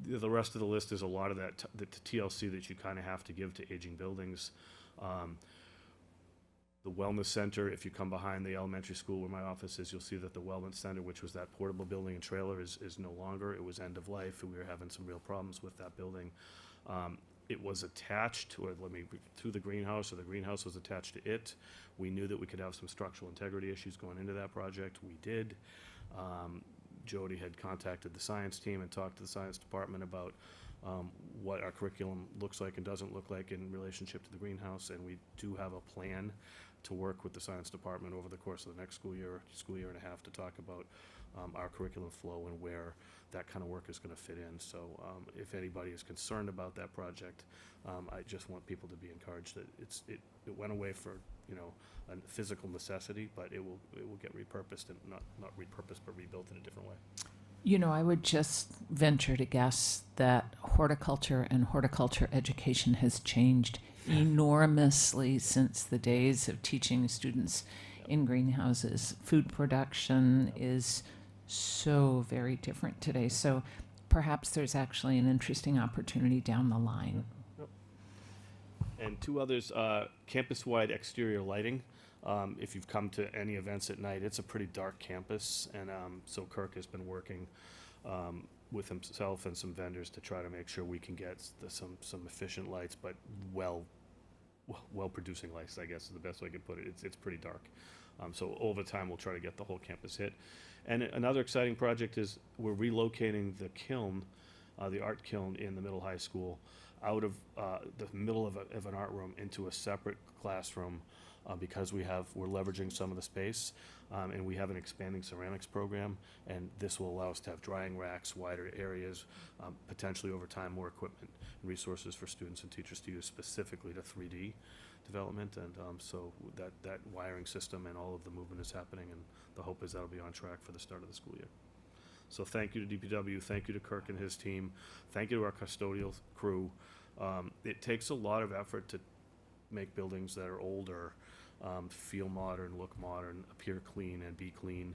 The rest of the list is a lot of that, the TLC that you kind of have to give to aging buildings. The wellness center, if you come behind the elementary school where my office is, you'll see that the wellness center, which was that portable building and trailer, is no longer. It was end of life, and we were having some real problems with that building. It was attached to the greenhouse, or the greenhouse was attached to it. We knew that we could have some structural integrity issues going into that project. We did. Jody had contacted the science team and talked to the science department about what our curriculum looks like and doesn't look like in relationship to the greenhouse, and we do have a plan to work with the science department over the course of the next school year and a half, to talk about our curriculum flow and where that kind of work is going to fit in. So if anybody is concerned about that project, I just want people to be encouraged that it went away for, you know, a physical necessity, but it will get repurposed, and not repurposed, but rebuilt in a different way.
You know, I would just venture to guess that horticulture and horticulture education has changed enormously since the days of teaching students in greenhouses. Food production is so very different today. So perhaps there's actually an interesting opportunity down the line.
And two others, campus-wide exterior lighting. If you've come to any events at night, it's a pretty dark campus, and so Kirk has been working with himself and some vendors to try to make sure we can get some efficient lights, but well-producing lights, I guess is the best way I could put it. It's pretty dark. So over time, we'll try to get the whole campus hit. And another exciting project is we're relocating the kiln, the art kiln in the middle high school, out of the middle of an art room into a separate classroom, because we're leveraging some of the space, and we have an expanding ceramics program, and this will allow us to have drying racks, wider areas, potentially over time more equipment and resources for students and teachers to use specifically to 3D development, and so that wiring system and all of the movement is happening, and the hope is that'll be on track for the start of the school year. So thank you to DPW, thank you to Kirk and his team, thank you to our custodial crew. It takes a lot of effort to make buildings that are older feel modern, look modern, appear clean, and be clean.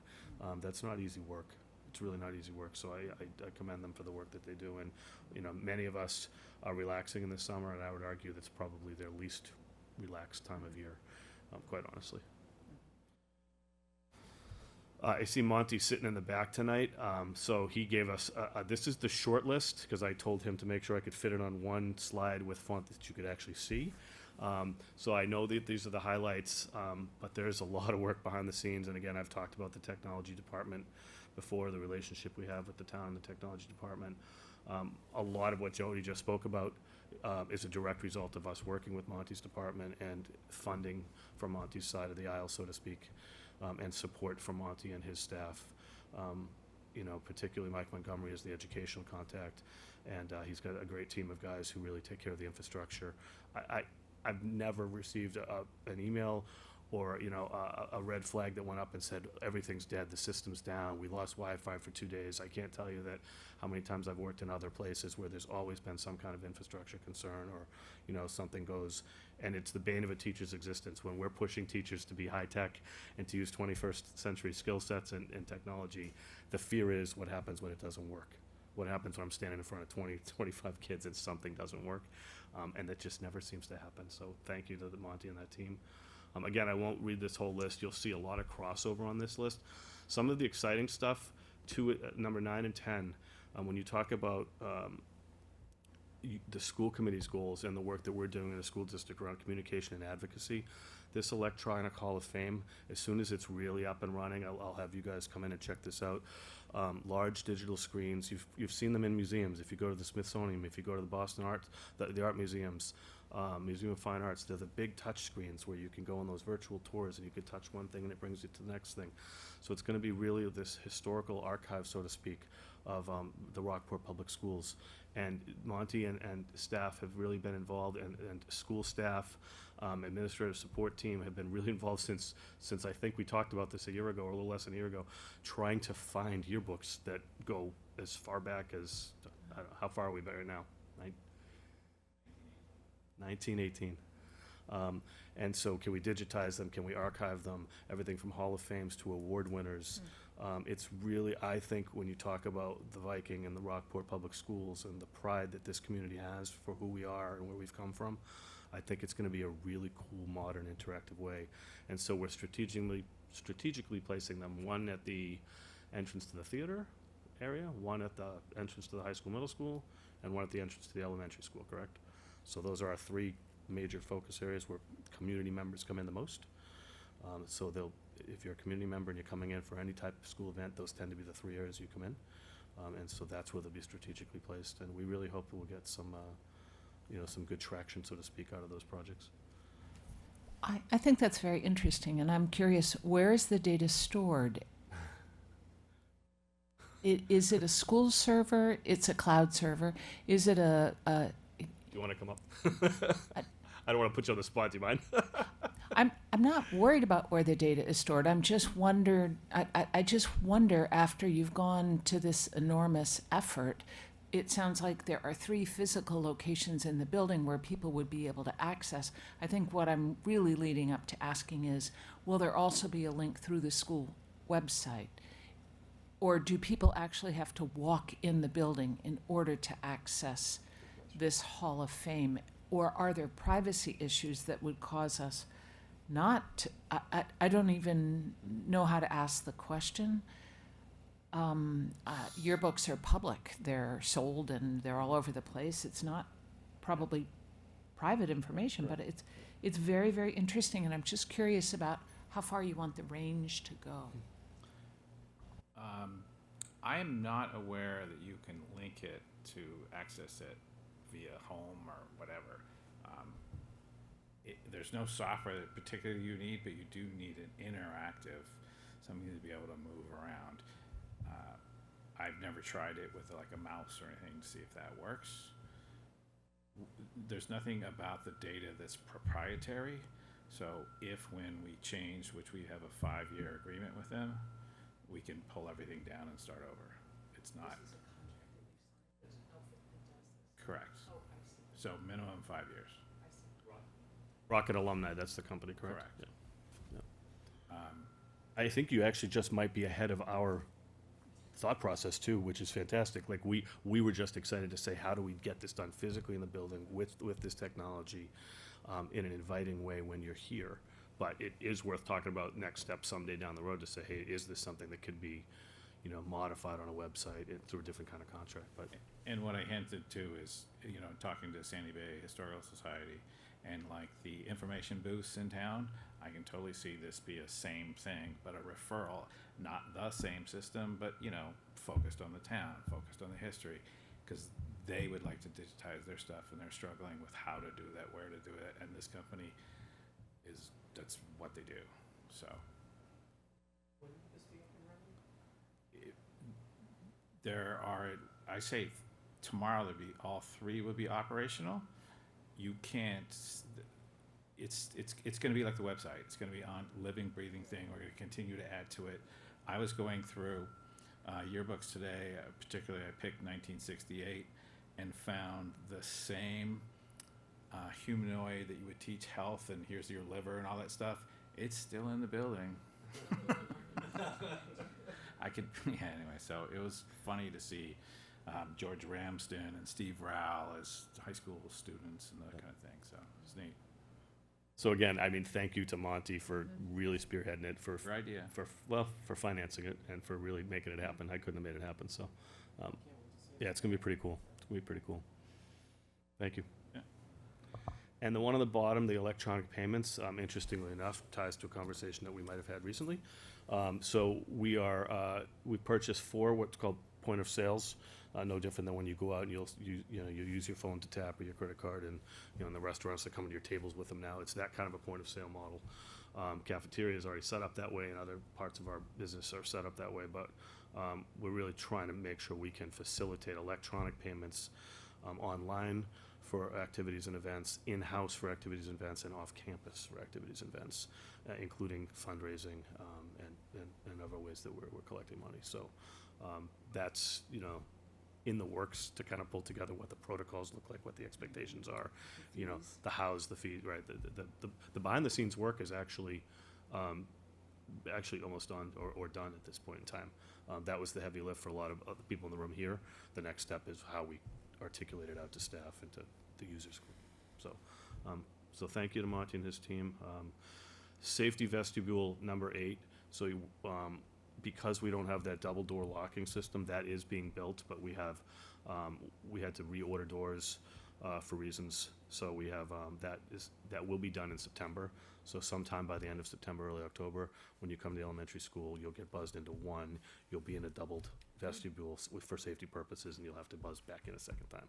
That's not easy work. It's really not easy work. So I commend them for the work that they do. And you know, many of us are relaxing in the summer, and I would argue that's probably their least relaxed time of year, quite honestly. I see Monty sitting in the back tonight. So he gave us, this is the short list, because I told him to make sure I could fit it on one slide with font that you could actually see. So I know that these are the highlights, but there's a lot of work behind the scenes. And again, I've talked about the technology department before, the relationship we have with the town and the technology department. A lot of what Jody just spoke about is a direct result of us working with Monty's department and funding from Monty's side of the aisle, so to speak, and support from Monty and his staff. You know, particularly Mike Montgomery is the educational contact, and he's got a great team of guys who really take care of the infrastructure. I've never received an email or, you know, a red flag that went up and said, everything's dead, the system's down, we lost Wi-Fi for 2 days. I can't tell you that how many times I've worked in other places where there's always been some kind of infrastructure concern, or, you know, something goes, and it's the bane of a teacher's existence. When we're pushing teachers to be high-tech and to use 21st century skill sets and technology, the fear is what happens when it doesn't work. What happens when I'm standing in front of 20, 25 kids and something doesn't work? And that just never seems to happen. So thank you to the Monty and that team. Again, I won't read this whole list. You'll see a lot of crossover on this list. Some of the exciting stuff, number 9 and 10, when you talk about the school committee's goals and the work that we're doing in the school district around communication and advocacy, this electronic Hall of Fame, as soon as it's really up and running, I'll have you guys come in and check this out. Large digital screens, you've seen them in museums. If you go to the Smithsonian, if you go to the Boston Art, the art museums, Museum of Fine Arts, they're the big touch screens where you can go on those virtual tours and you can touch one thing and it brings you to the next thing. So it's going to be really this historical archive, so to speak, of the Rockport Public Schools. And Monty and staff have really been involved, and school staff, administrative support team have been really involved since I think we talked about this a year ago, or a little less than a year ago, trying to find yearbooks that go as far back as, I don't know, how far are we back right now? 1918. And so can we digitize them? Can we archive them? Everything from Hall of Fames to award winners. It's really, I think, when you talk about the Viking and the Rockport Public Schools and the pride that this community has for who we are and where we've come from, I think it's going to be a really cool, modern, interactive way. And so we're strategically placing them, one at the entrance to the theater area, one at the entrance to the high school, middle school, and one at the entrance to the elementary school, correct? So those are our three major focus areas where community members come in the most. So if you're a community member and you're coming in for any type of school event, those tend to be the three areas you come in. And so that's where they'll be strategically placed. And we really hope that we'll get some, some good traction, so to speak, out of those projects.
I think that's very interesting, and I'm curious, where is the data stored? Is it a school server? It's a cloud server? Is it
Do you want to come up? I don't want to put you on the spot, do you mind?
I'm not worried about where the data is stored. I just wonder after you've gone to this enormous effort, it sounds like there are 3 physical locations in the building where people would be able to access. I think what I'm really leading up to asking is, will there also be a link through the school website? Or do people actually have to walk in the building in order to access this Hall of Fame? Or are there privacy issues that would cause us not to, I don't even know how to ask the question. Yearbooks are public. They're sold and they're all over the place. It's not probably private information, but it's very, very interesting, and I'm just curious about how far you want the range to go.
I am not aware that you can link it to access it via home or whatever. There's no software that particularly you need, but you do need an interactive, something to be able to move around. I've never tried it with like a mouse or anything to see if that works. There's nothing about the data that's proprietary. So when we change, which we have a 5-year agreement with them, we can pull everything down and start over. It's not. Correct. So minimum 5 years.
Rocket Alumni, that's the company, correct?
Correct.
Yeah. I think you actually just might be ahead of our thought process too, which is fantastic. Like we were just excited to say, how do we get this done physically in the building with this technology in an inviting way when you're here? But it is worth talking about next steps someday down the road to say, hey, is this something that could be, modified on a website through a different kind of contract? But
And what I hinted to is, talking to Sandy Bay Historical Society and like the information booths in town, I can totally see this be a same thing, but a referral, not the same system, but, focused on the town, focused on the history, because they would like to digitize their stuff and they're struggling with how to do that, where to do it, and this company that's what they do, so. There are, I say tomorrow all 3 would be operational. You can't, it's gonna be like the website. It's gonna be on living, breathing thing. We're gonna continue to add to it. I was going through yearbooks today, particularly I picked 1968 and found the same humanoid that you would teach health and here's your liver and all that stuff. It's still in the building. Anyway, so it was funny to see George Ramsden and Steve Rowell as high school students and that kind of thing, so it's neat.
so again, thank you to Monty for really spearheading it, for
Your idea.
for financing it and for really making it happen. I couldn't have made it happen, so yeah, it's gonna be pretty cool. It's gonna be pretty cool. Thank you.
Yeah.
And the one on the bottom, the electronic payments, interestingly enough, ties to a conversation that we might have had recently. So we purchased 4 what's called point of sales, no different than when you go out and you use your phone to tap or your credit card, and in the restaurants that come to your tables with them now, it's that kind of a point of sale model. Cafeteria is already set up that way, and other parts of our business are set up that way, but we're really trying to make sure we can facilitate electronic payments online for activities and events, in-house for activities and events, and off-campus for activities and events, including fundraising and other ways that we're collecting money. So that's, in the works to kind of pull together what the protocols look like, what the expectations are, the hows, the fee, right? The behind-the-scenes work is actually almost done or done at this point in time. That was the heavy lift for a lot of other people in the room here. The next step is how we articulate it out to staff and to the users. So thank you to Monty and his team. Safety vestibule number 8. So because we don't have that double door locking system, that is being built, but we had to reorder doors for reasons. So we have that will be done in September. So sometime by the end of September, early October, when you come to elementary school, you'll get buzzed into one. You'll be in a doubled vestibule for safety purposes, and you'll have to buzz back in a second time.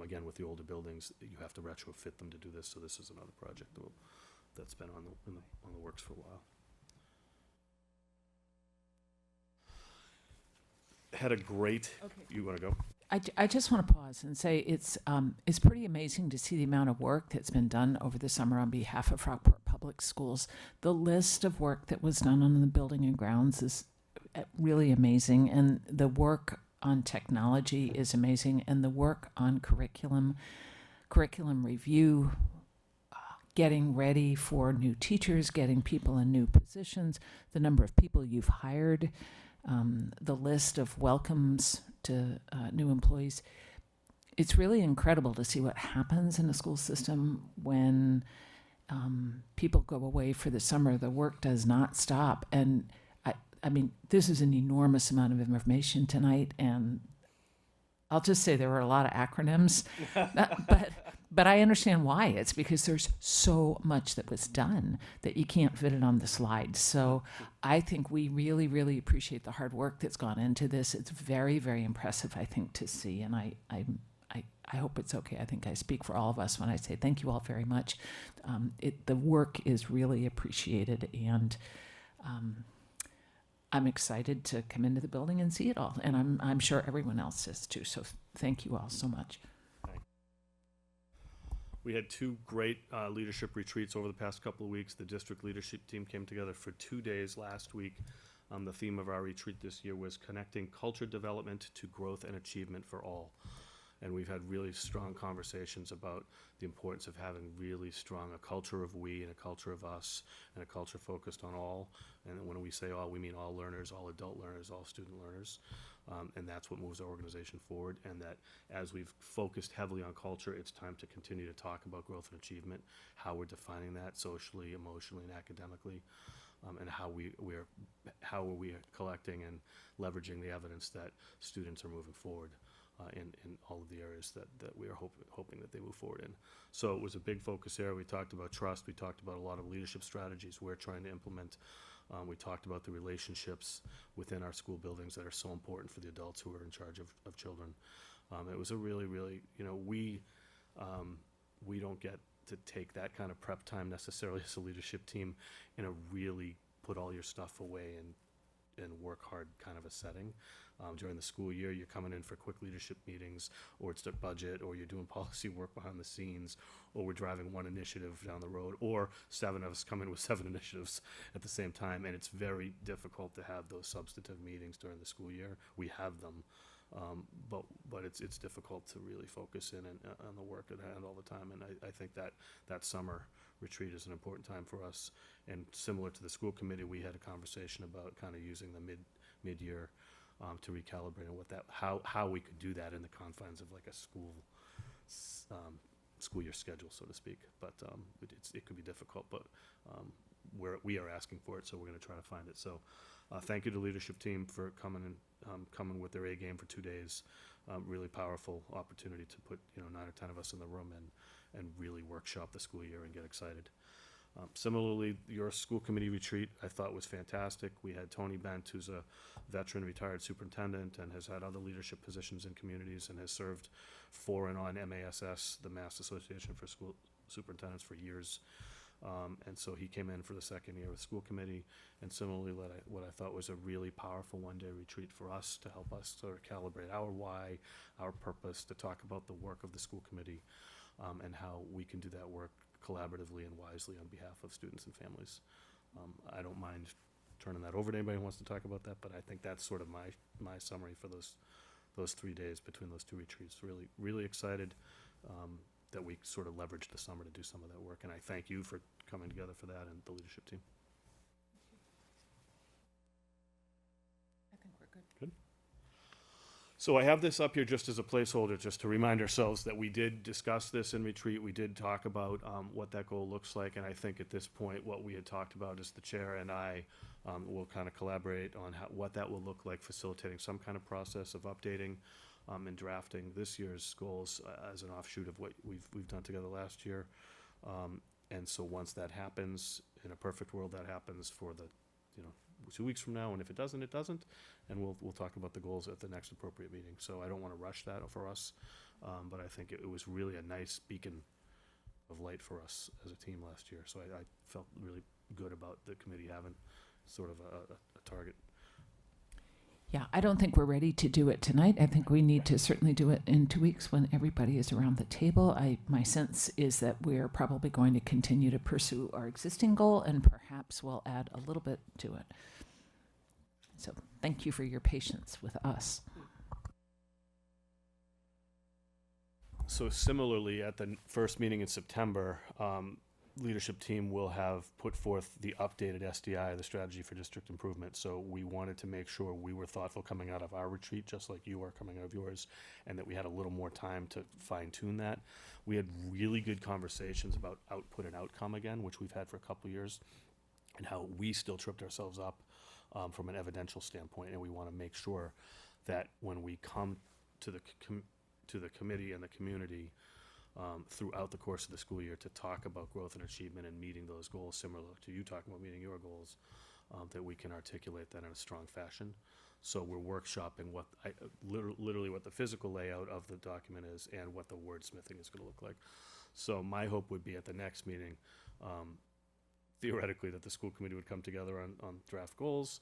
Again, with the older buildings, you have to retrofit them to do this. So this is another project that's been on the works for a while. Had a great.
Okay.
You want to go?
I just want to pause and say it's pretty amazing to see the amount of work that's been done over the summer on behalf of Rockport Public Schools. The list of work that was done on the building and grounds is really amazing, and the work on technology is amazing, and the work on curriculum review, getting ready for new teachers, getting people in new positions, the number of people you've hired, the list of welcomes to new employees. It's really incredible to see what happens in the school system when people go away for the summer. The work does not stop. And I mean, this is an enormous amount of information tonight, and I'll just say there were a lot of acronyms, but I understand why. It's because there's so much that was done that you can't fit it on the slide. So I think we really, really appreciate the hard work that's gone into this. It's very, very impressive, I think, to see. And I hope it's okay. I think I speak for all of us when I say thank you all very much. The work is really appreciated, and I'm excited to come into the building and see it all. And I'm sure everyone else is too. So thank you all so much.
We had 2 great leadership retreats over the past couple of weeks. The district leadership team came together for 2 days last week. The theme of our retreat this year was connecting culture development to growth and achievement for all. And we've had really strong conversations about the importance of having really strong a culture of we and a culture of us and a culture focused on all. And when we say all, we mean all learners, all adult learners, all student learners. And that's what moves our organization forward. And that as we've focused heavily on culture, it's time to continue to talk about growth and achievement, how we're defining that socially, emotionally, and academically, and how are we collecting and leveraging the evidence that students are moving forward in all of the areas that we are hoping that they move forward in. So it was a big focus area. We talked about trust. We talked about a lot of leadership strategies we're trying to implement. We talked about the relationships within our school buildings that are so important for the adults who are in charge of children. It was a really, really, we don't get to take that kind of prep time necessarily as a leadership team in a really put all your stuff away and work hard kind of a setting. During the school year, you're coming in for quick leadership meetings, or it's the budget, or you're doing policy work behind the scenes, or we're driving one initiative down the road, or 7 of us come in with 7 initiatives at the same time, and it's very difficult to have those substantive meetings during the school year. We have them, but it's difficult to really focus in on the work at hand all the time, and I think that summer retreat is an important time for us. And similar to the school committee, we had a conversation about kind of using the mid-year to recalibrate and how we could do that in the confines of like a school year schedule, so to speak. But it could be difficult, but we are asking for it, so we're going to try to find it. So thank you to the leadership team for coming with their A game for 2 days. Really powerful opportunity to put 9 or 10 of us in the room and really workshop the school year and get excited. Similarly, your school committee retreat I thought was fantastic. We had Tony Bent, who's a veteran retired superintendent and has had other leadership positions in communities and has served for and on MASS, the Mass Association for School Superintendents, for years. And so he came in for the second year with school committee, and similarly led what I thought was a really powerful one-day retreat for us to help us sort of calibrate our why, our purpose, to talk about the work of the school committee, and how we can do that work collaboratively and wisely on behalf of students and families. I don't mind turning that over to anybody who wants to talk about that, but I think that's sort of my summary for those 3 days between those two retreats. Really excited that we sort of leveraged the summer to do some of that work, and I thank you for coming together for that and the leadership team.
I think we're good.
So I have this up here just as a placeholder, just to remind ourselves that we did discuss this in retreat. We did talk about what that goal looks like, and I think at this point, what we had talked about is the chair and I will kind of collaborate on what that will look like, facilitating some kind of process of updating and drafting this year's goals as an offshoot of what we've done together last year. And so once that happens, in a perfect world, that happens for the 2 weeks from now, and if it doesn't, it doesn't, and we'll talk about the goals at the next appropriate meeting. So I don't want to rush that for us, but I think it was really a nice beacon of light for us as a team last year. So I felt really good about the committee having sort of a target.
Yeah, I don't think we're ready to do it tonight. I think we need to certainly do it in 2 weeks when everybody is around the table. My sense is that we're probably going to continue to pursue our existing goal, and perhaps we'll add a little bit to it. So thank you for your patience with us.
So similarly, at the first meeting in September, leadership team will have put forth the updated SDI, the strategy for district improvement. So we wanted to make sure we were thoughtful coming out of our retreat, just like you are coming out of yours, and that we had a little more time to fine tune that. We had really good conversations about output and outcome again, which we've had for a couple of years, and how we still tripped ourselves up from an evidential standpoint. And we want to make sure that when we come to the committee and the community throughout the course of the school year to talk about growth and achievement and meeting those goals, similar to you talking about meeting your goals, that we can articulate that in a strong fashion. So we're workshopping what literally what the physical layout of the document is and what the wordsmithing is going to look like. So my hope would be at the next meeting, theoretically, that the school committee would come together on draft goals.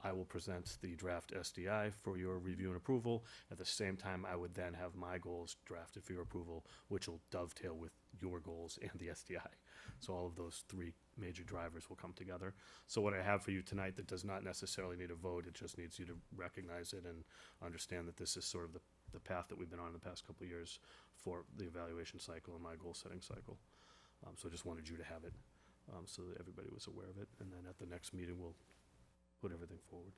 I will present the draft SDI for your review and approval. At the same time, I would then have my goals drafted for your approval, which will dovetail with your goals and the SDI. So all of those three major drivers will come together. So what I have for you tonight that does not necessarily need a vote, it just needs you to recognize it and understand that this is sort of the path that we've been on the past couple of years for the evaluation cycle and my goal setting cycle. So I just wanted you to have it so that everybody was aware of it. And then at the next meeting, we'll put everything forward.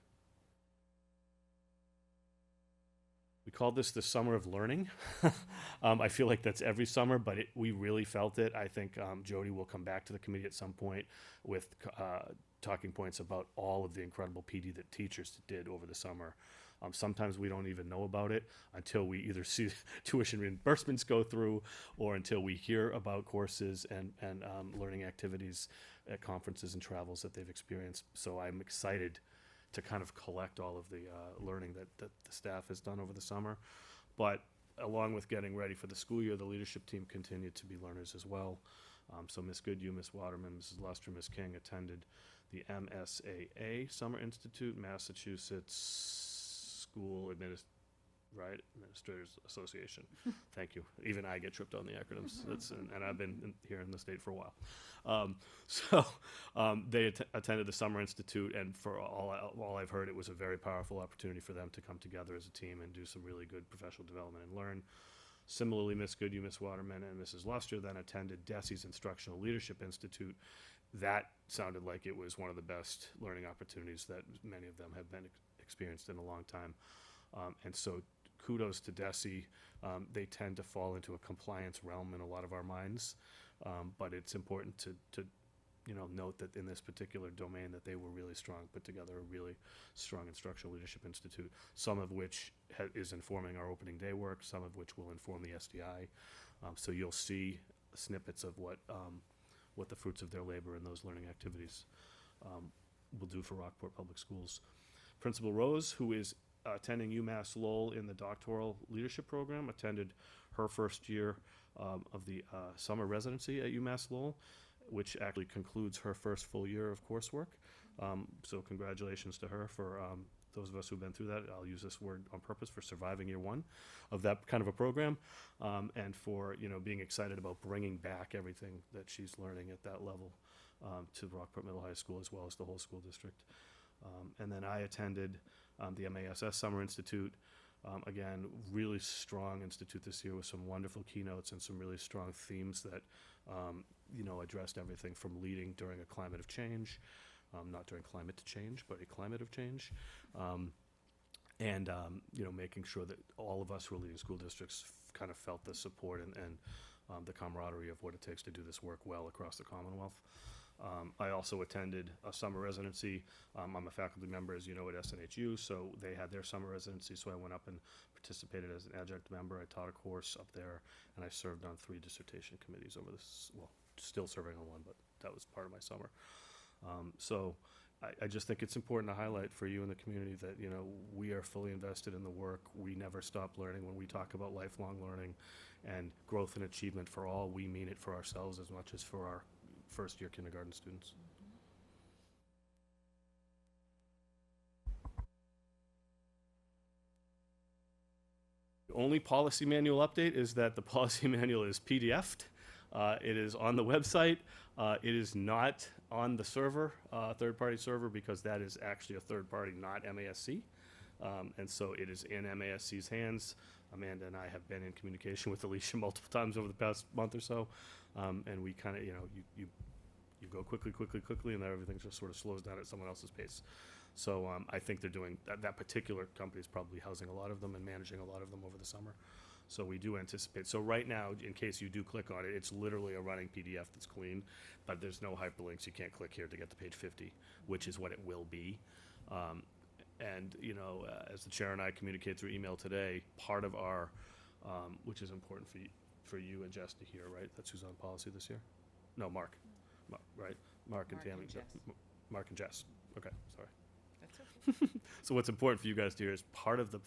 We called this the summer of learning. I feel like that's every summer, but we really felt it. I think Jody will come back to the committee at some point with talking points about all of the incredible PD that teachers did over the summer. Sometimes we don't even know about it until we either see tuition reimbursements go through or until we hear about courses and learning activities at conferences and travels that they've experienced. So I'm excited to kind of collect all of the learning that the staff has done over the summer. But along with getting ready for the school year, the leadership team continued to be learners as well. So Ms. Goodhue, Ms. Waterman, Mrs. Luster, Ms. King attended the MSAA Summer Institute, Massachusetts School Administrators Association. Thank you. Even I get tripped on the acronyms. And I've been here in the state for a while. They attended the Summer Institute, and for all I've heard, it was a very powerful opportunity for them to come together as a team and do some really good professional development and learn. Similarly, Ms. Goodhue, Ms. Waterman, and Mrs. Luster then attended DESI's Instructional Leadership Institute. That sounded like it was one of the best learning opportunities that many of them have been experienced in a long time. And so kudos to DESI. They tend to fall into a compliance realm in a lot of our minds, but it's important to note that in this particular domain that they were really strong, put together a really strong instructional leadership institute, some of which is informing our opening day work, some of which will inform the SDI. So you'll see snippets of what the fruits of their labor and those learning activities will do for Rockport Public Schools. Principal Rose, who is attending UMass Lowell in the doctoral leadership program, attended her first year of the summer residency at UMass Lowell, which actually concludes her first full year of coursework. So congratulations to her for those of us who've been through that. I'll use this word on purpose, for surviving year one of that kind of a program, and for being excited about bringing back everything that she's learning at that level to Rockport Middle High School, as well as the whole school district. And then I attended the MASS Summer Institute. Again, really strong institute this year with some wonderful keynotes and some really strong themes that addressed everything from leading during a climate of change, not during climate to change, but a climate of change, and making sure that all of us who are leading school districts kind of felt the support and the camaraderie of what it takes to do this work well across the Commonwealth. I also attended a summer residency. I'm a faculty member, as you know, at SNHU, so they had their summer residency, so I went up and participated as an adjunct member. I taught a course up there, and I served on 3 dissertation committees over this, well, still serving on one, but that was part of my summer. So I just think it's important to highlight for you in the community that, we are fully invested in the work. We never stop learning. When we talk about lifelong learning and growth and achievement for all, we mean it for ourselves as much as for our first-year kindergarten students. The only policy manual update is that the policy manual is PDF'd. It is on the website. It is not on the server, third-party server, because that is actually a third party, not MASC. And so it is in MASC's hands. Amanda and I have been in communication with Alicia multiple times over the past month or so. And we kind of, you go quickly, and then everything just sort of slows down at someone else's pace. So I think they're doing, that particular company is probably housing a lot of them and managing a lot of them over the summer. So we do anticipate. So right now, in case you do click on it, it's literally a running PDF that's clean, but there's no hyperlinks. You can't click here to get to page 50, which is what it will be. And, as the chair and I communicate through email today, part of our, which is important for you and Jess to hear, right? That's who's on policy this year? No, Mark, right? Mark and Tammy. Mark and Jess. Okay, sorry. So what's important for you guys to hear is part of the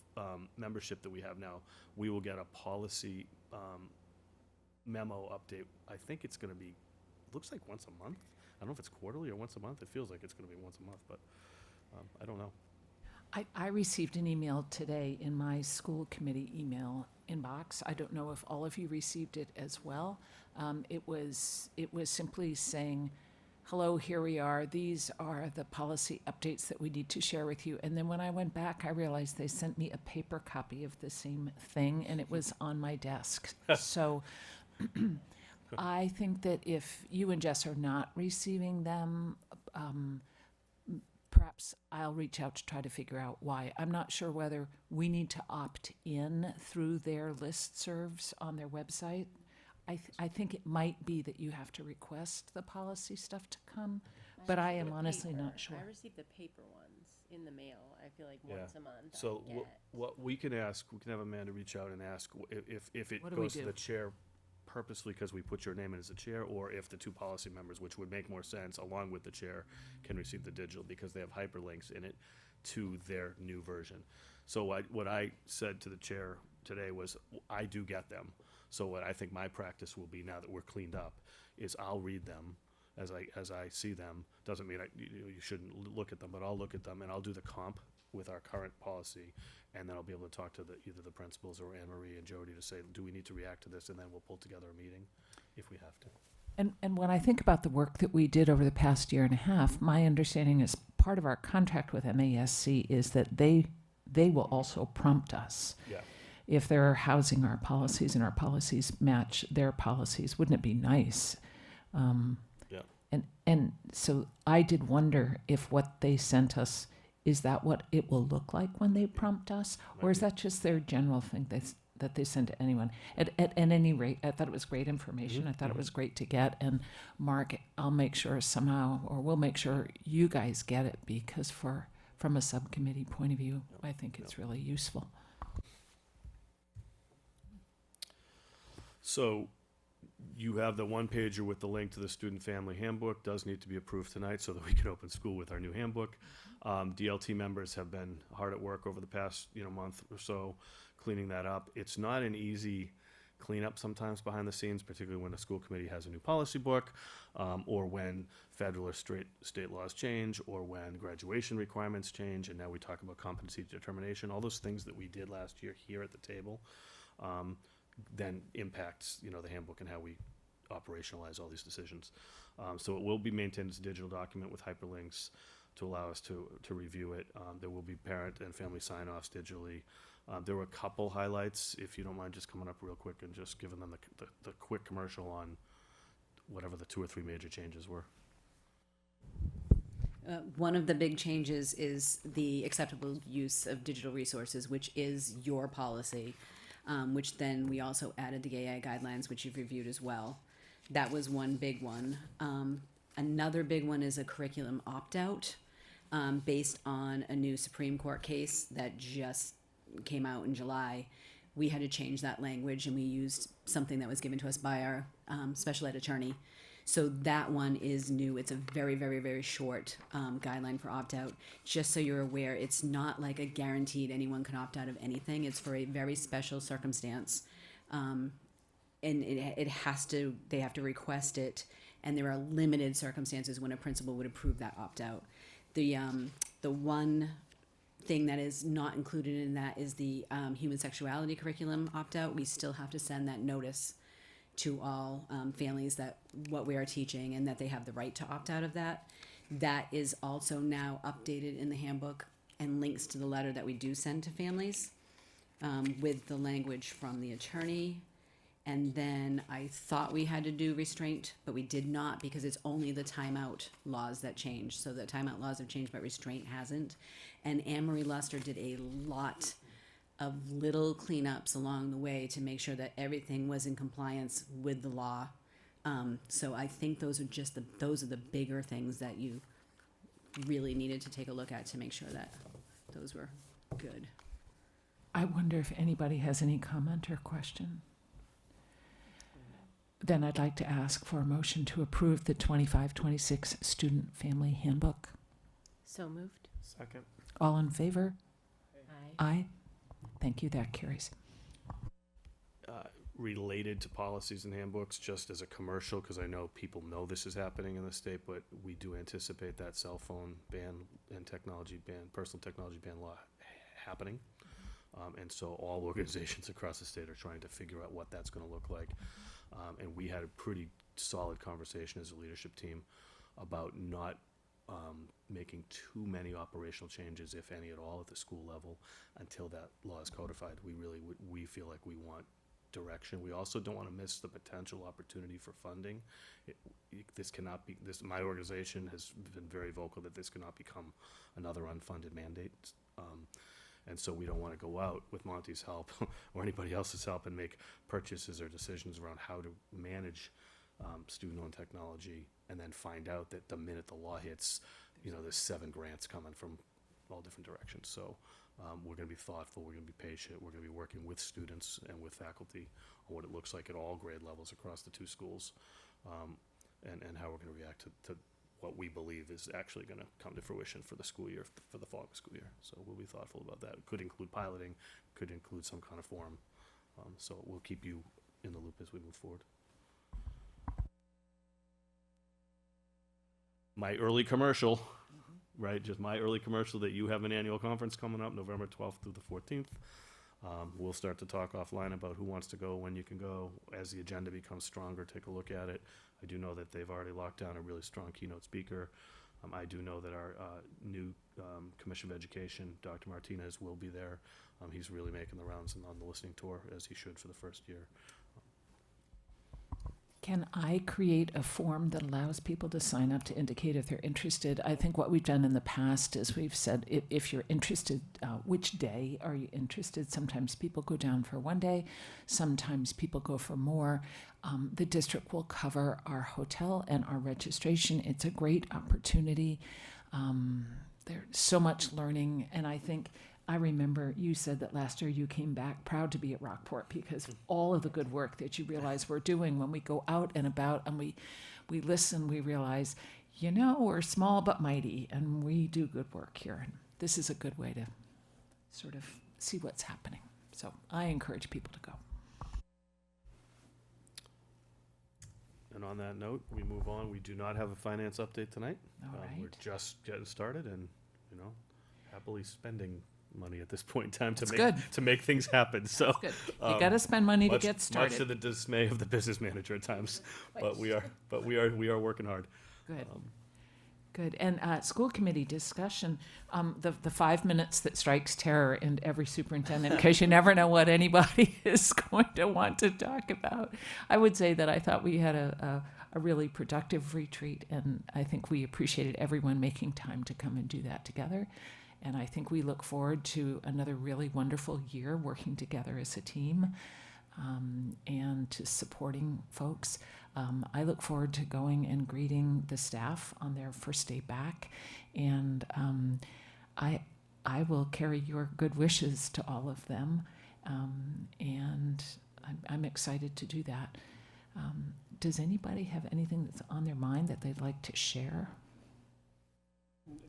membership that we have now, we will get a policy memo update. I think it's going to be, looks like once a month. I don't know if it's quarterly or once a month. It feels like it's going to be once a month, but I don't know.
I received an email today in my school committee email inbox. I don't know if all of you received it as well. It was simply saying, hello, here we are. These are the policy updates that we need to share with you. And then when I went back, I realized they sent me a paper copy of the same thing, and it was on my desk. So I think that if you and Jess are not receiving them, perhaps I'll reach out to try to figure out why. I'm not sure whether we need to opt in through their listservs on their website. I think it might be that you have to request the policy stuff to come, but I am honestly not sure.
I received the paper ones in the mail. I feel like
Yeah.
once a month.
So
I get.
what we can ask, we can have Amanda reach out and ask if it
What do we
goes to
do?
the chair purposely because we put your name in as a chair, or if the 2 policy members, which would make more sense, along with the chair, can receive the digital because they have hyperlinks in it to their new version. So what I said to the chair today was, I do get them. So what I think my practice will be, now that we're cleaned up, is I'll read them as I see them. Doesn't mean you shouldn't look at them, but I'll look at them and I'll do the comp with our current policy, and then I'll be able to talk to either the principals or Anne Marie and Jody to say, do we need to react to this, and then we'll pull together a meeting if we have to.
And when I think about the work that we did over the past year and a half, my understanding is part of our contract with MASC is that they will also prompt us.
Yeah.
If they're housing our policies and our policies match their policies. Wouldn't it be nice?
Yeah.
And so I did wonder if what they sent us, is that what it will look like when they prompt us? Or is that just their general thing that they send to anyone? At any rate, I thought it was great information. I thought it was great to get. And Mark, I'll make sure somehow, or we'll make sure you guys get it, because from a subcommittee point of view, I think it's really useful.
So you have the 1-pager with the link to the student family handbook. Does need to be approved tonight so that we can open school with our new handbook. DLT members have been hard at work over the past month or so cleaning that up. It's not an easy cleanup sometimes behind the scenes, particularly when a school committee has a new policy book, or when federal or state laws change, or when graduation requirements change, and now we talk about competency determination. All those things that we did last year here at the table then impacts, the handbook and how we operationalize all these decisions. So it will be maintained as a digital document with hyperlinks to allow us to review it. There will be parent and family sign-offs digitally. There were a couple highlights, if you don't mind just coming up real quick and just giving them the quick commercial on whatever the 2 or 3 major changes were.
One of the big changes is the acceptable use of digital resources, which is your policy, which then we also added the AI guidelines, which you've reviewed as well. That was one big one. Another big one is a curriculum opt-out based on a new Supreme Court case that just came out in July. We had to change that language, and we used something that was given to us by our special ed attorney. So that one is new. It's a very, very, very short guideline for opt-out. Just so you're aware, it's not like a guaranteed anyone can opt out of anything. It's for a very special circumstance. And they have to request it, and there are limited circumstances when a principal would approve that opt-out. The one thing that is not included in that is the human sexuality curriculum opt-out. We still have to send that notice to all families that what we are teaching and that they have the right to opt out of that. That is also now updated in the handbook and links to the letter that we do send to families with the language from the attorney. And then I thought we had to do restraint, but we did not, because it's only the timeout laws that change. So the timeout laws have changed, but restraint hasn't. And Anne-Marie Luster did a lot of little cleanups along the way to make sure that everything was in compliance with the law. So I think those are the bigger things that you really needed to take a look at to make sure that those were good.
I wonder if anybody has any comment or question. Then I'd like to ask for a motion to approve the 25-26 Student Family Handbook.
So moved.
Second.
All in favor?
Aye.
Aye. Thank you, that carries.
Related to policies and handbooks, just as a commercial, because I know people know this is happening in the state, but we do anticipate that cell phone ban and personal technology ban law happening. And so all organizations across the state are trying to figure out what that's going to look like. And we had a pretty solid conversation as a leadership team about not making too many operational changes, if any at all, at the school level until that law is codified. We feel like we want direction. We also don't want to miss the potential opportunity for funding. My organization has been very vocal that this cannot become another unfunded mandate. And so we don't want to go out with Monty's help or anybody else's help and make purchases or decisions around how to manage student-owned technology and then find out that the minute the law hits, there's 7 grants coming from all different directions. So we're going to be thoughtful, we're going to be patient, we're going to be working with students and with faculty on what it looks like at all grade levels across the 2 schools, and how we're going to react to what we believe is actually going to come to fruition for the school year, for the following school year. So we'll be thoughtful about that. It could include piloting, could include some kind of forum. So we'll keep you in the loop as we move forward. My early commercial, right? Just my early commercial that you have an annual conference coming up November 12th through the 14th. We'll start to talk offline about who wants to go, when you can go. As the agenda becomes stronger, take a look at it. I do know that they've already locked down a really strong keynote speaker. I do know that our new Commission of Education, Dr. Martinez, will be there. He's really making the rounds and on the listening tour, as he should for the first year.
Can I create a form that allows people to sign up to indicate if they're interested? I think what we've done in the past is we've said, if you're interested, which day are you interested? Sometimes people go down for 1 day. Sometimes people go for more. The district will cover our hotel and our registration. It's a great opportunity. There's so much learning, and I remember you said that last year you came back proud to be at Rockport because of all of the good work that you realize we're doing when we go out and about and we listen, we realize, we're small but mighty and we do good work here. And this is a good way to sort of see what's happening. So I encourage people to go.
And on that note, we move on. We do not have a finance update tonight.
All
We're
right.
just getting started and, happily spending money at this point in time
That's
to
good.
make things happen. So
Good. You got to spend money to
much,
get
much to
started.
the dismay of the business manager at times, but we are working hard.
Good. Good. And school committee discussion, the 5 minutes that strikes terror in every superintendent, because you never know what anybody is going to want to talk about. I would say that I thought we had a really productive retreat, and I think we appreciated everyone making time to come and do that together. And I think we look forward to another really wonderful year working together as a team, and to supporting folks. I look forward to going and greeting the staff on their first day back, and I will carry your good wishes to all of them, and I'm excited to do that. Does anybody have anything that's on their mind that they'd like to share?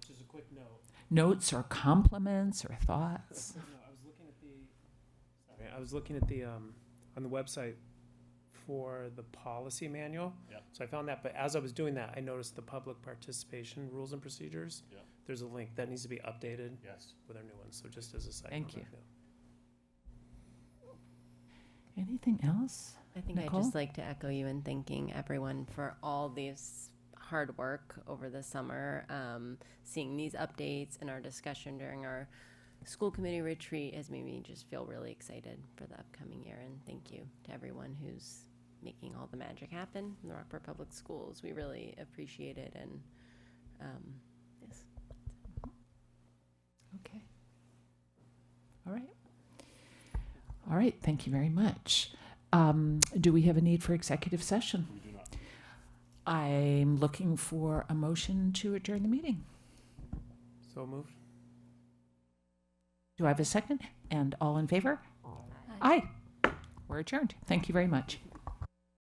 Just a quick note.
Notes or compliments or thoughts?
No, I was looking at the on the website for the policy manual.
Yep.
So I found that, but as I was doing that, I noticed the public participation rules and procedures.
Yep.
There's a link that needs to be updated
Yes.
with our new ones. So just as a side
Thank
note,
you. Anything else?
I think
Nicole?
I'd just like to echo you in thanking everyone for all these hard work over the summer. Seeing these updates and our discussion during our school committee retreat has made me just feel really excited for the upcoming year. And thank you to everyone who's making all the magic happen in the Rockport Public Schools. We really appreciate it. And yes.
Okay. All right. All right, thank you very much. Do we have a need for executive session?
We do not.
I'm looking for a motion to adjourn the meeting.
So moved.
Do I have a second? And all in favor? Aye. We're adjourned. Thank you very much.